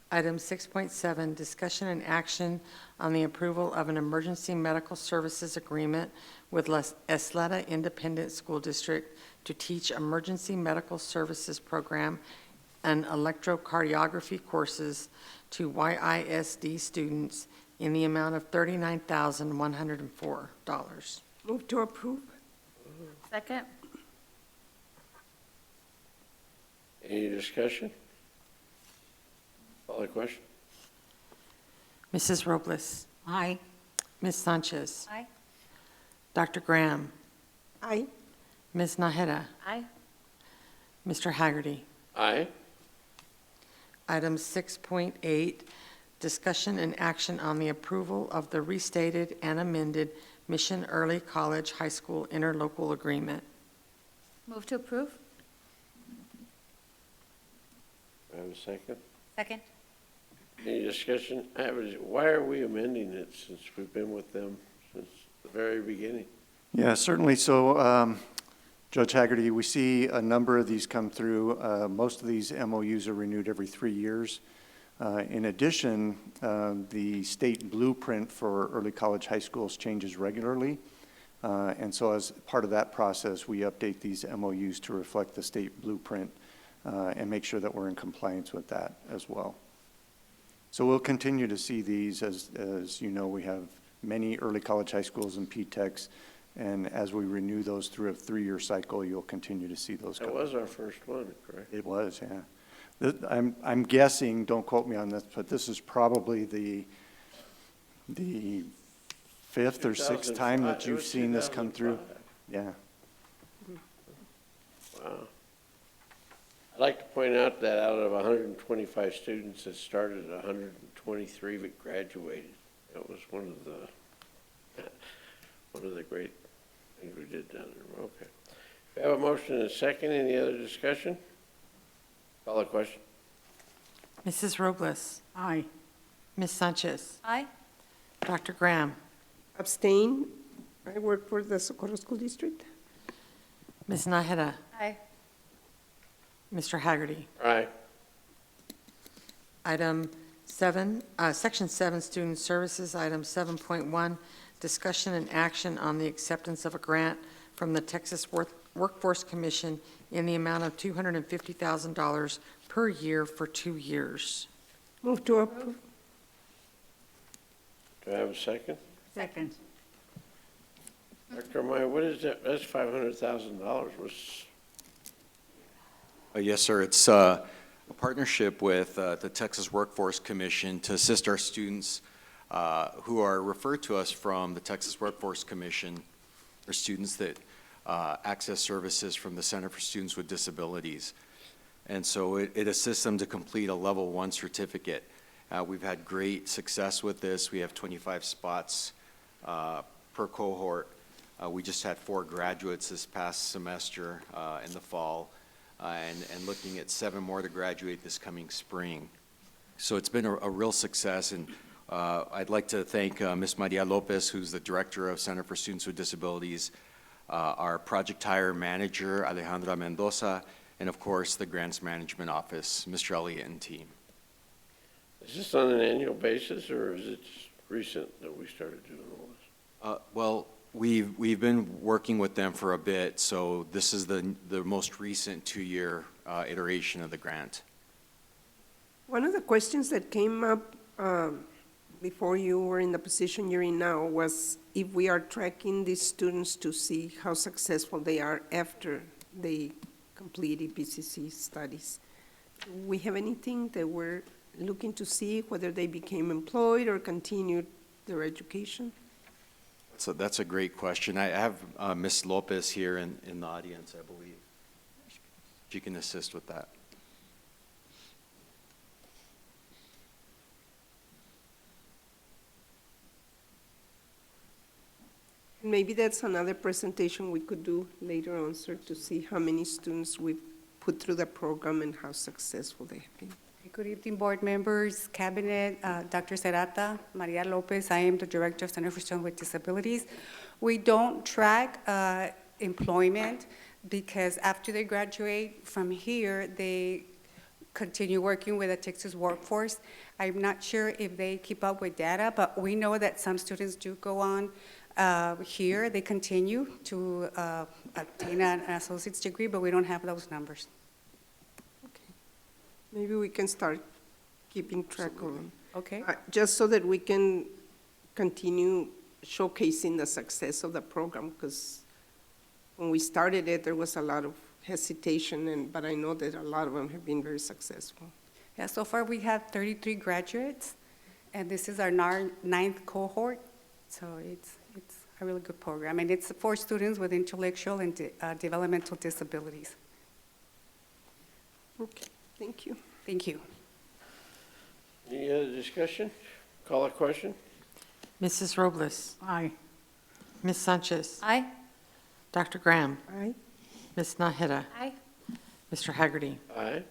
Item 6.7, discussion and action on the approval of an emergency medical services agreement with Esleda Independent School District to teach emergency medical services program and electrocardiography courses to YISD students in the amount of $39,104. Move to approve. Second? Any discussion? Call the question. Mrs. Robles. Aye. Ms. Sanchez. Aye. Dr. Graham. Aye. Ms. Naheda. Aye. Mr. Haggerty. Aye. Item 6.8, discussion and action on the approval of the restated and amended Mission Early College High School interlocal agreement. Move to approve? I have a second. Second? Any discussion? Why are we amending it since we've been with them since the very beginning? Yeah, certainly. So, Judge Haggerty, we see a number of these come through. Most of these MOUs are renewed every 3 years. In addition, the state blueprint for early college high schools changes regularly. And so as part of that process, we update these MOUs to reflect the state blueprint and make sure that we're in compliance with that as well. So we'll continue to see these. As you know, we have many early college high schools and P-TECs, and as we renew those through a 3-year cycle, you'll continue to see those That come. was our first one, correct? It was, yeah. I'm guessing, don't quote me on this, but this is probably the 5th or 6th time that you've seen this come through. 2005. Yeah. Wow. I'd like to point out that out of 125 students that started, 123 graduated. That was one of the great things we did down there. Okay. We have a motion and a second. Any other discussion? Call the question. Mrs. Robles? Aye. Ms. Sanchez? Aye. Dr. Graham? Abstain. I work for the Socorro School District. Ms. Naheda? Aye. Mr. Haggerty? Aye. Item 7, Section 7, Student Services, Item 7.1, discussion and action on the acceptance of a grant from the Texas Workforce Commission in the amount of $250,000 per year for 2 years. Move to approve. Do I have a second? Second. Dr. Amaya, what is that? That's $500,000. Yes, sir. It's a partnership with the Texas Workforce Commission to assist our students who are referred to us from the Texas Workforce Commission, or students that access services from the Center for Students with Disabilities. And so it assists them to complete a Level 1 certificate. We've had great success with this. We have 25 spots per cohort. We just had 4 graduates this past semester in the fall. And looking at 7 more to graduate this coming spring. So it's been a real success, and I'd like to thank Ms. Maria Lopez, who's the Director of Center for Students with Disabilities, our Project Hire Manager, Alejandra Mendoza, and of course, the Grants Management Office, Mr. Elliott and team. Is this on an annual basis, or is it recent that we started doing all this? Well, we've been working with them for a bit, so this is the most recent 2-year iteration of the grant. One of the questions that came up before you were in the position you're in now was if we are tracking these students to see how successful they are after they complete EPCC studies. Do we have anything that we're looking to see, whether they became employed or continued their education? So that's a great question. I have Ms. Lopez here in the audience, I believe. She can assist with that. Maybe that's another presentation we could do later on, sir, to see how many students we've put through the program and how successful they have been. Good evening, board members, cabinet, Dr. Serrata, Maria Lopez. I am the Director of Center for Students with Disabilities. We don't track employment because after they graduate from here, they continue working with the Texas workforce. I'm not sure if they keep up with data, but we know that some students do go on here. They continue to obtain an associate's degree, but we don't have those numbers. Maybe we can start keeping track of them. Okay. Just so that we can continue showcasing the success of the program, because when we started it, there was a lot of hesitation, but I know that a lot of them have been very successful. Yeah, so far we have 33 graduates, and this is our 9th cohort, so it's a really good program, and it's for students with intellectual and developmental disabilities. Okay, thank you. Thank you. Any other discussion? Call a question? Mrs. Robles? Aye. Ms. Sanchez? Aye. Dr. Graham? Aye. Ms. Naheda? Aye. Mr. Haggerty? Aye.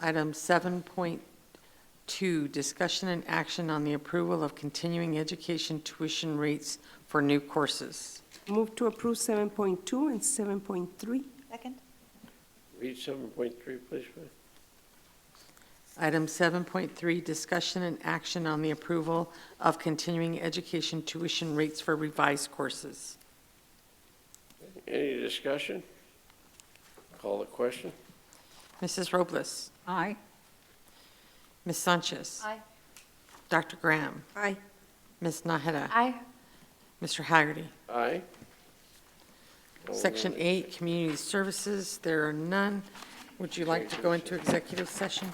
Item 7.2, discussion and action on the approval of continuing education tuition rates for new courses. Move to approve 7.2 and 7.3. Second. Read 7.3, please, ma'am. Item 7.3, discussion and action on the approval of continuing education tuition rates for revised courses. Any discussion? Call the question? Mrs. Robles? Aye. Ms. Sanchez? Aye. Dr. Graham? Aye. Ms. Naheda? Aye. Mr. Haggerty? Aye. Section 8, Community Services, there are none. Would you like to go into executive session?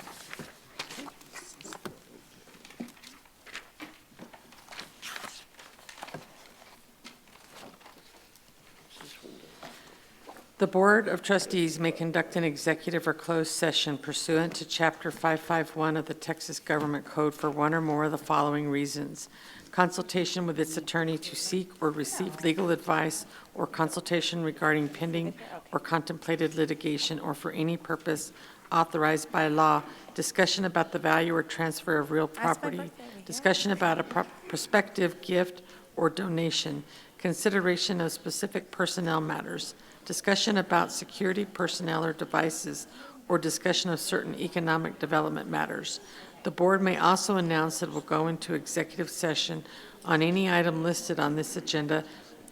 The Board of Trustees may conduct an executive or closed session pursuant to Chapter 551 of the Texas Government Code for one or more of the following reasons: consultation with its attorney to seek or receive legal advice, or consultation regarding pending or contemplated litigation, or for any purpose authorized by law, discussion about the value or transfer of real property, discussion about a prospective gift or donation, consideration of specific personnel matters, discussion about security personnel or devices, or discussion of certain economic development matters. The board may also announce that it will go into executive session on any item listed on this agenda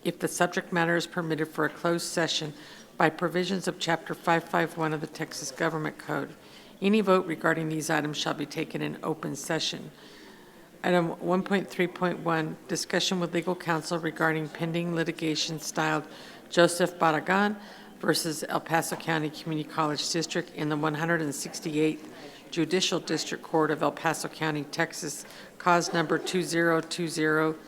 if the subject matter is permitted for a closed session by provisions of Chapter 551 of the Texas Government Code. Any vote regarding these items shall be taken in open session. Item 1.3.1, discussion with legal counsel regarding pending litigation styled Joseph Barragan versus El Paso County Community College District in the 168th Judicial District Court of El Paso County, Texas, cause number 2020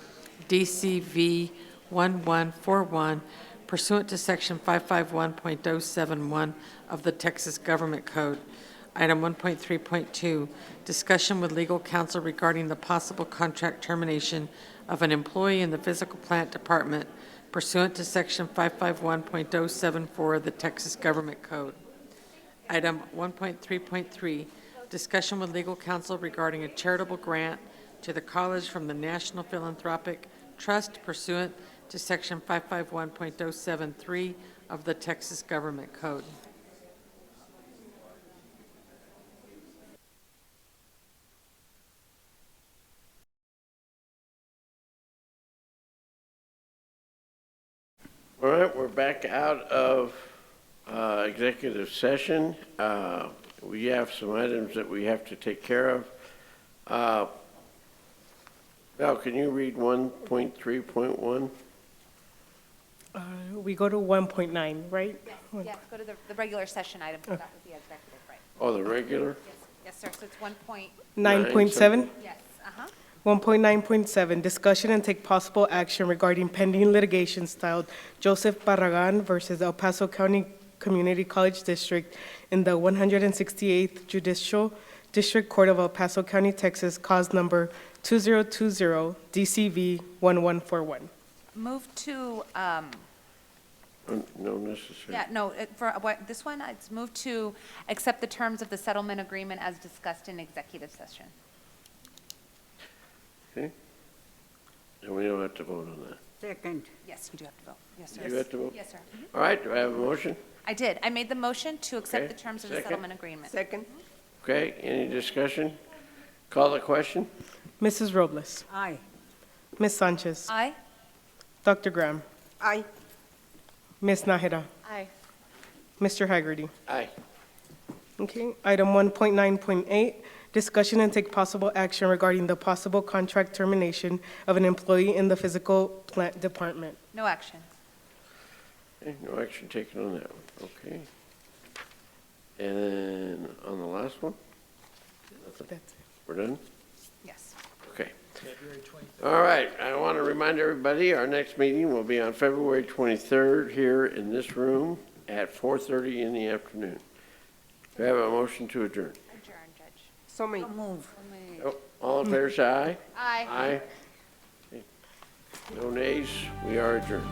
DCV 1141, pursuant to Section 551.071 of the Texas Government Code. Item 1.3.2, discussion with legal counsel regarding the possible contract termination of an employee in the physical plant department pursuant to Section 551.074 of the Texas Government Code. Item 1.3.3, discussion with legal counsel regarding a charitable grant to the college from the National Philanthropic Trust pursuant to Section 551.073 of the Texas Government Code. All right, we're back out of executive session. We have some items that we have to take care of. Val, can you read 1.3.1? We go to 1.9, right? Yes, go to the regular session item, so that was the executive, right? Oh, the regular? Yes, sir, so it's 1.9. 9.7? Yes, 1.9.7, discussion and take possible action regarding pending litigation styled Joseph Barragan versus El Paso County Community College District in the 168th Judicial District Court of El Paso County, Texas, cause number 2020 DCV 1141. Move to, No necessary. yeah, no, this one, it's moved to accept the terms of the settlement agreement as discussed in executive session. Okay. And we don't have to vote on that. Second. Yes, you do have to vote. Yes, sir. You have to vote? Yes, sir. All right, do I have a motion? I did. I made the motion to accept Okay. the terms of the Second. settlement agreement. Second? Okay, any discussion? Call the question? Mrs. Robles. Aye. Ms. Sanchez. Aye. Dr. Graham. Aye. Ms. Nájera. Aye. Mr. Haggerty. Aye. Okay, item 1.9.8, discussion and take possible action regarding the possible contract termination of an employee in the physical plant department. No action. Okay, no action taken on that one, okay. And then on the last one? That's it. We're done? Yes. Okay. All right, I want to remind everybody, our next meeting will be on February 23rd here in this room at 4:30 in the afternoon. Do I have a motion to adjourn? Adjourn, Judge. So many. Oh, all in favor, say aye. Aye. Aye. Okay. No nays, we are adjourned.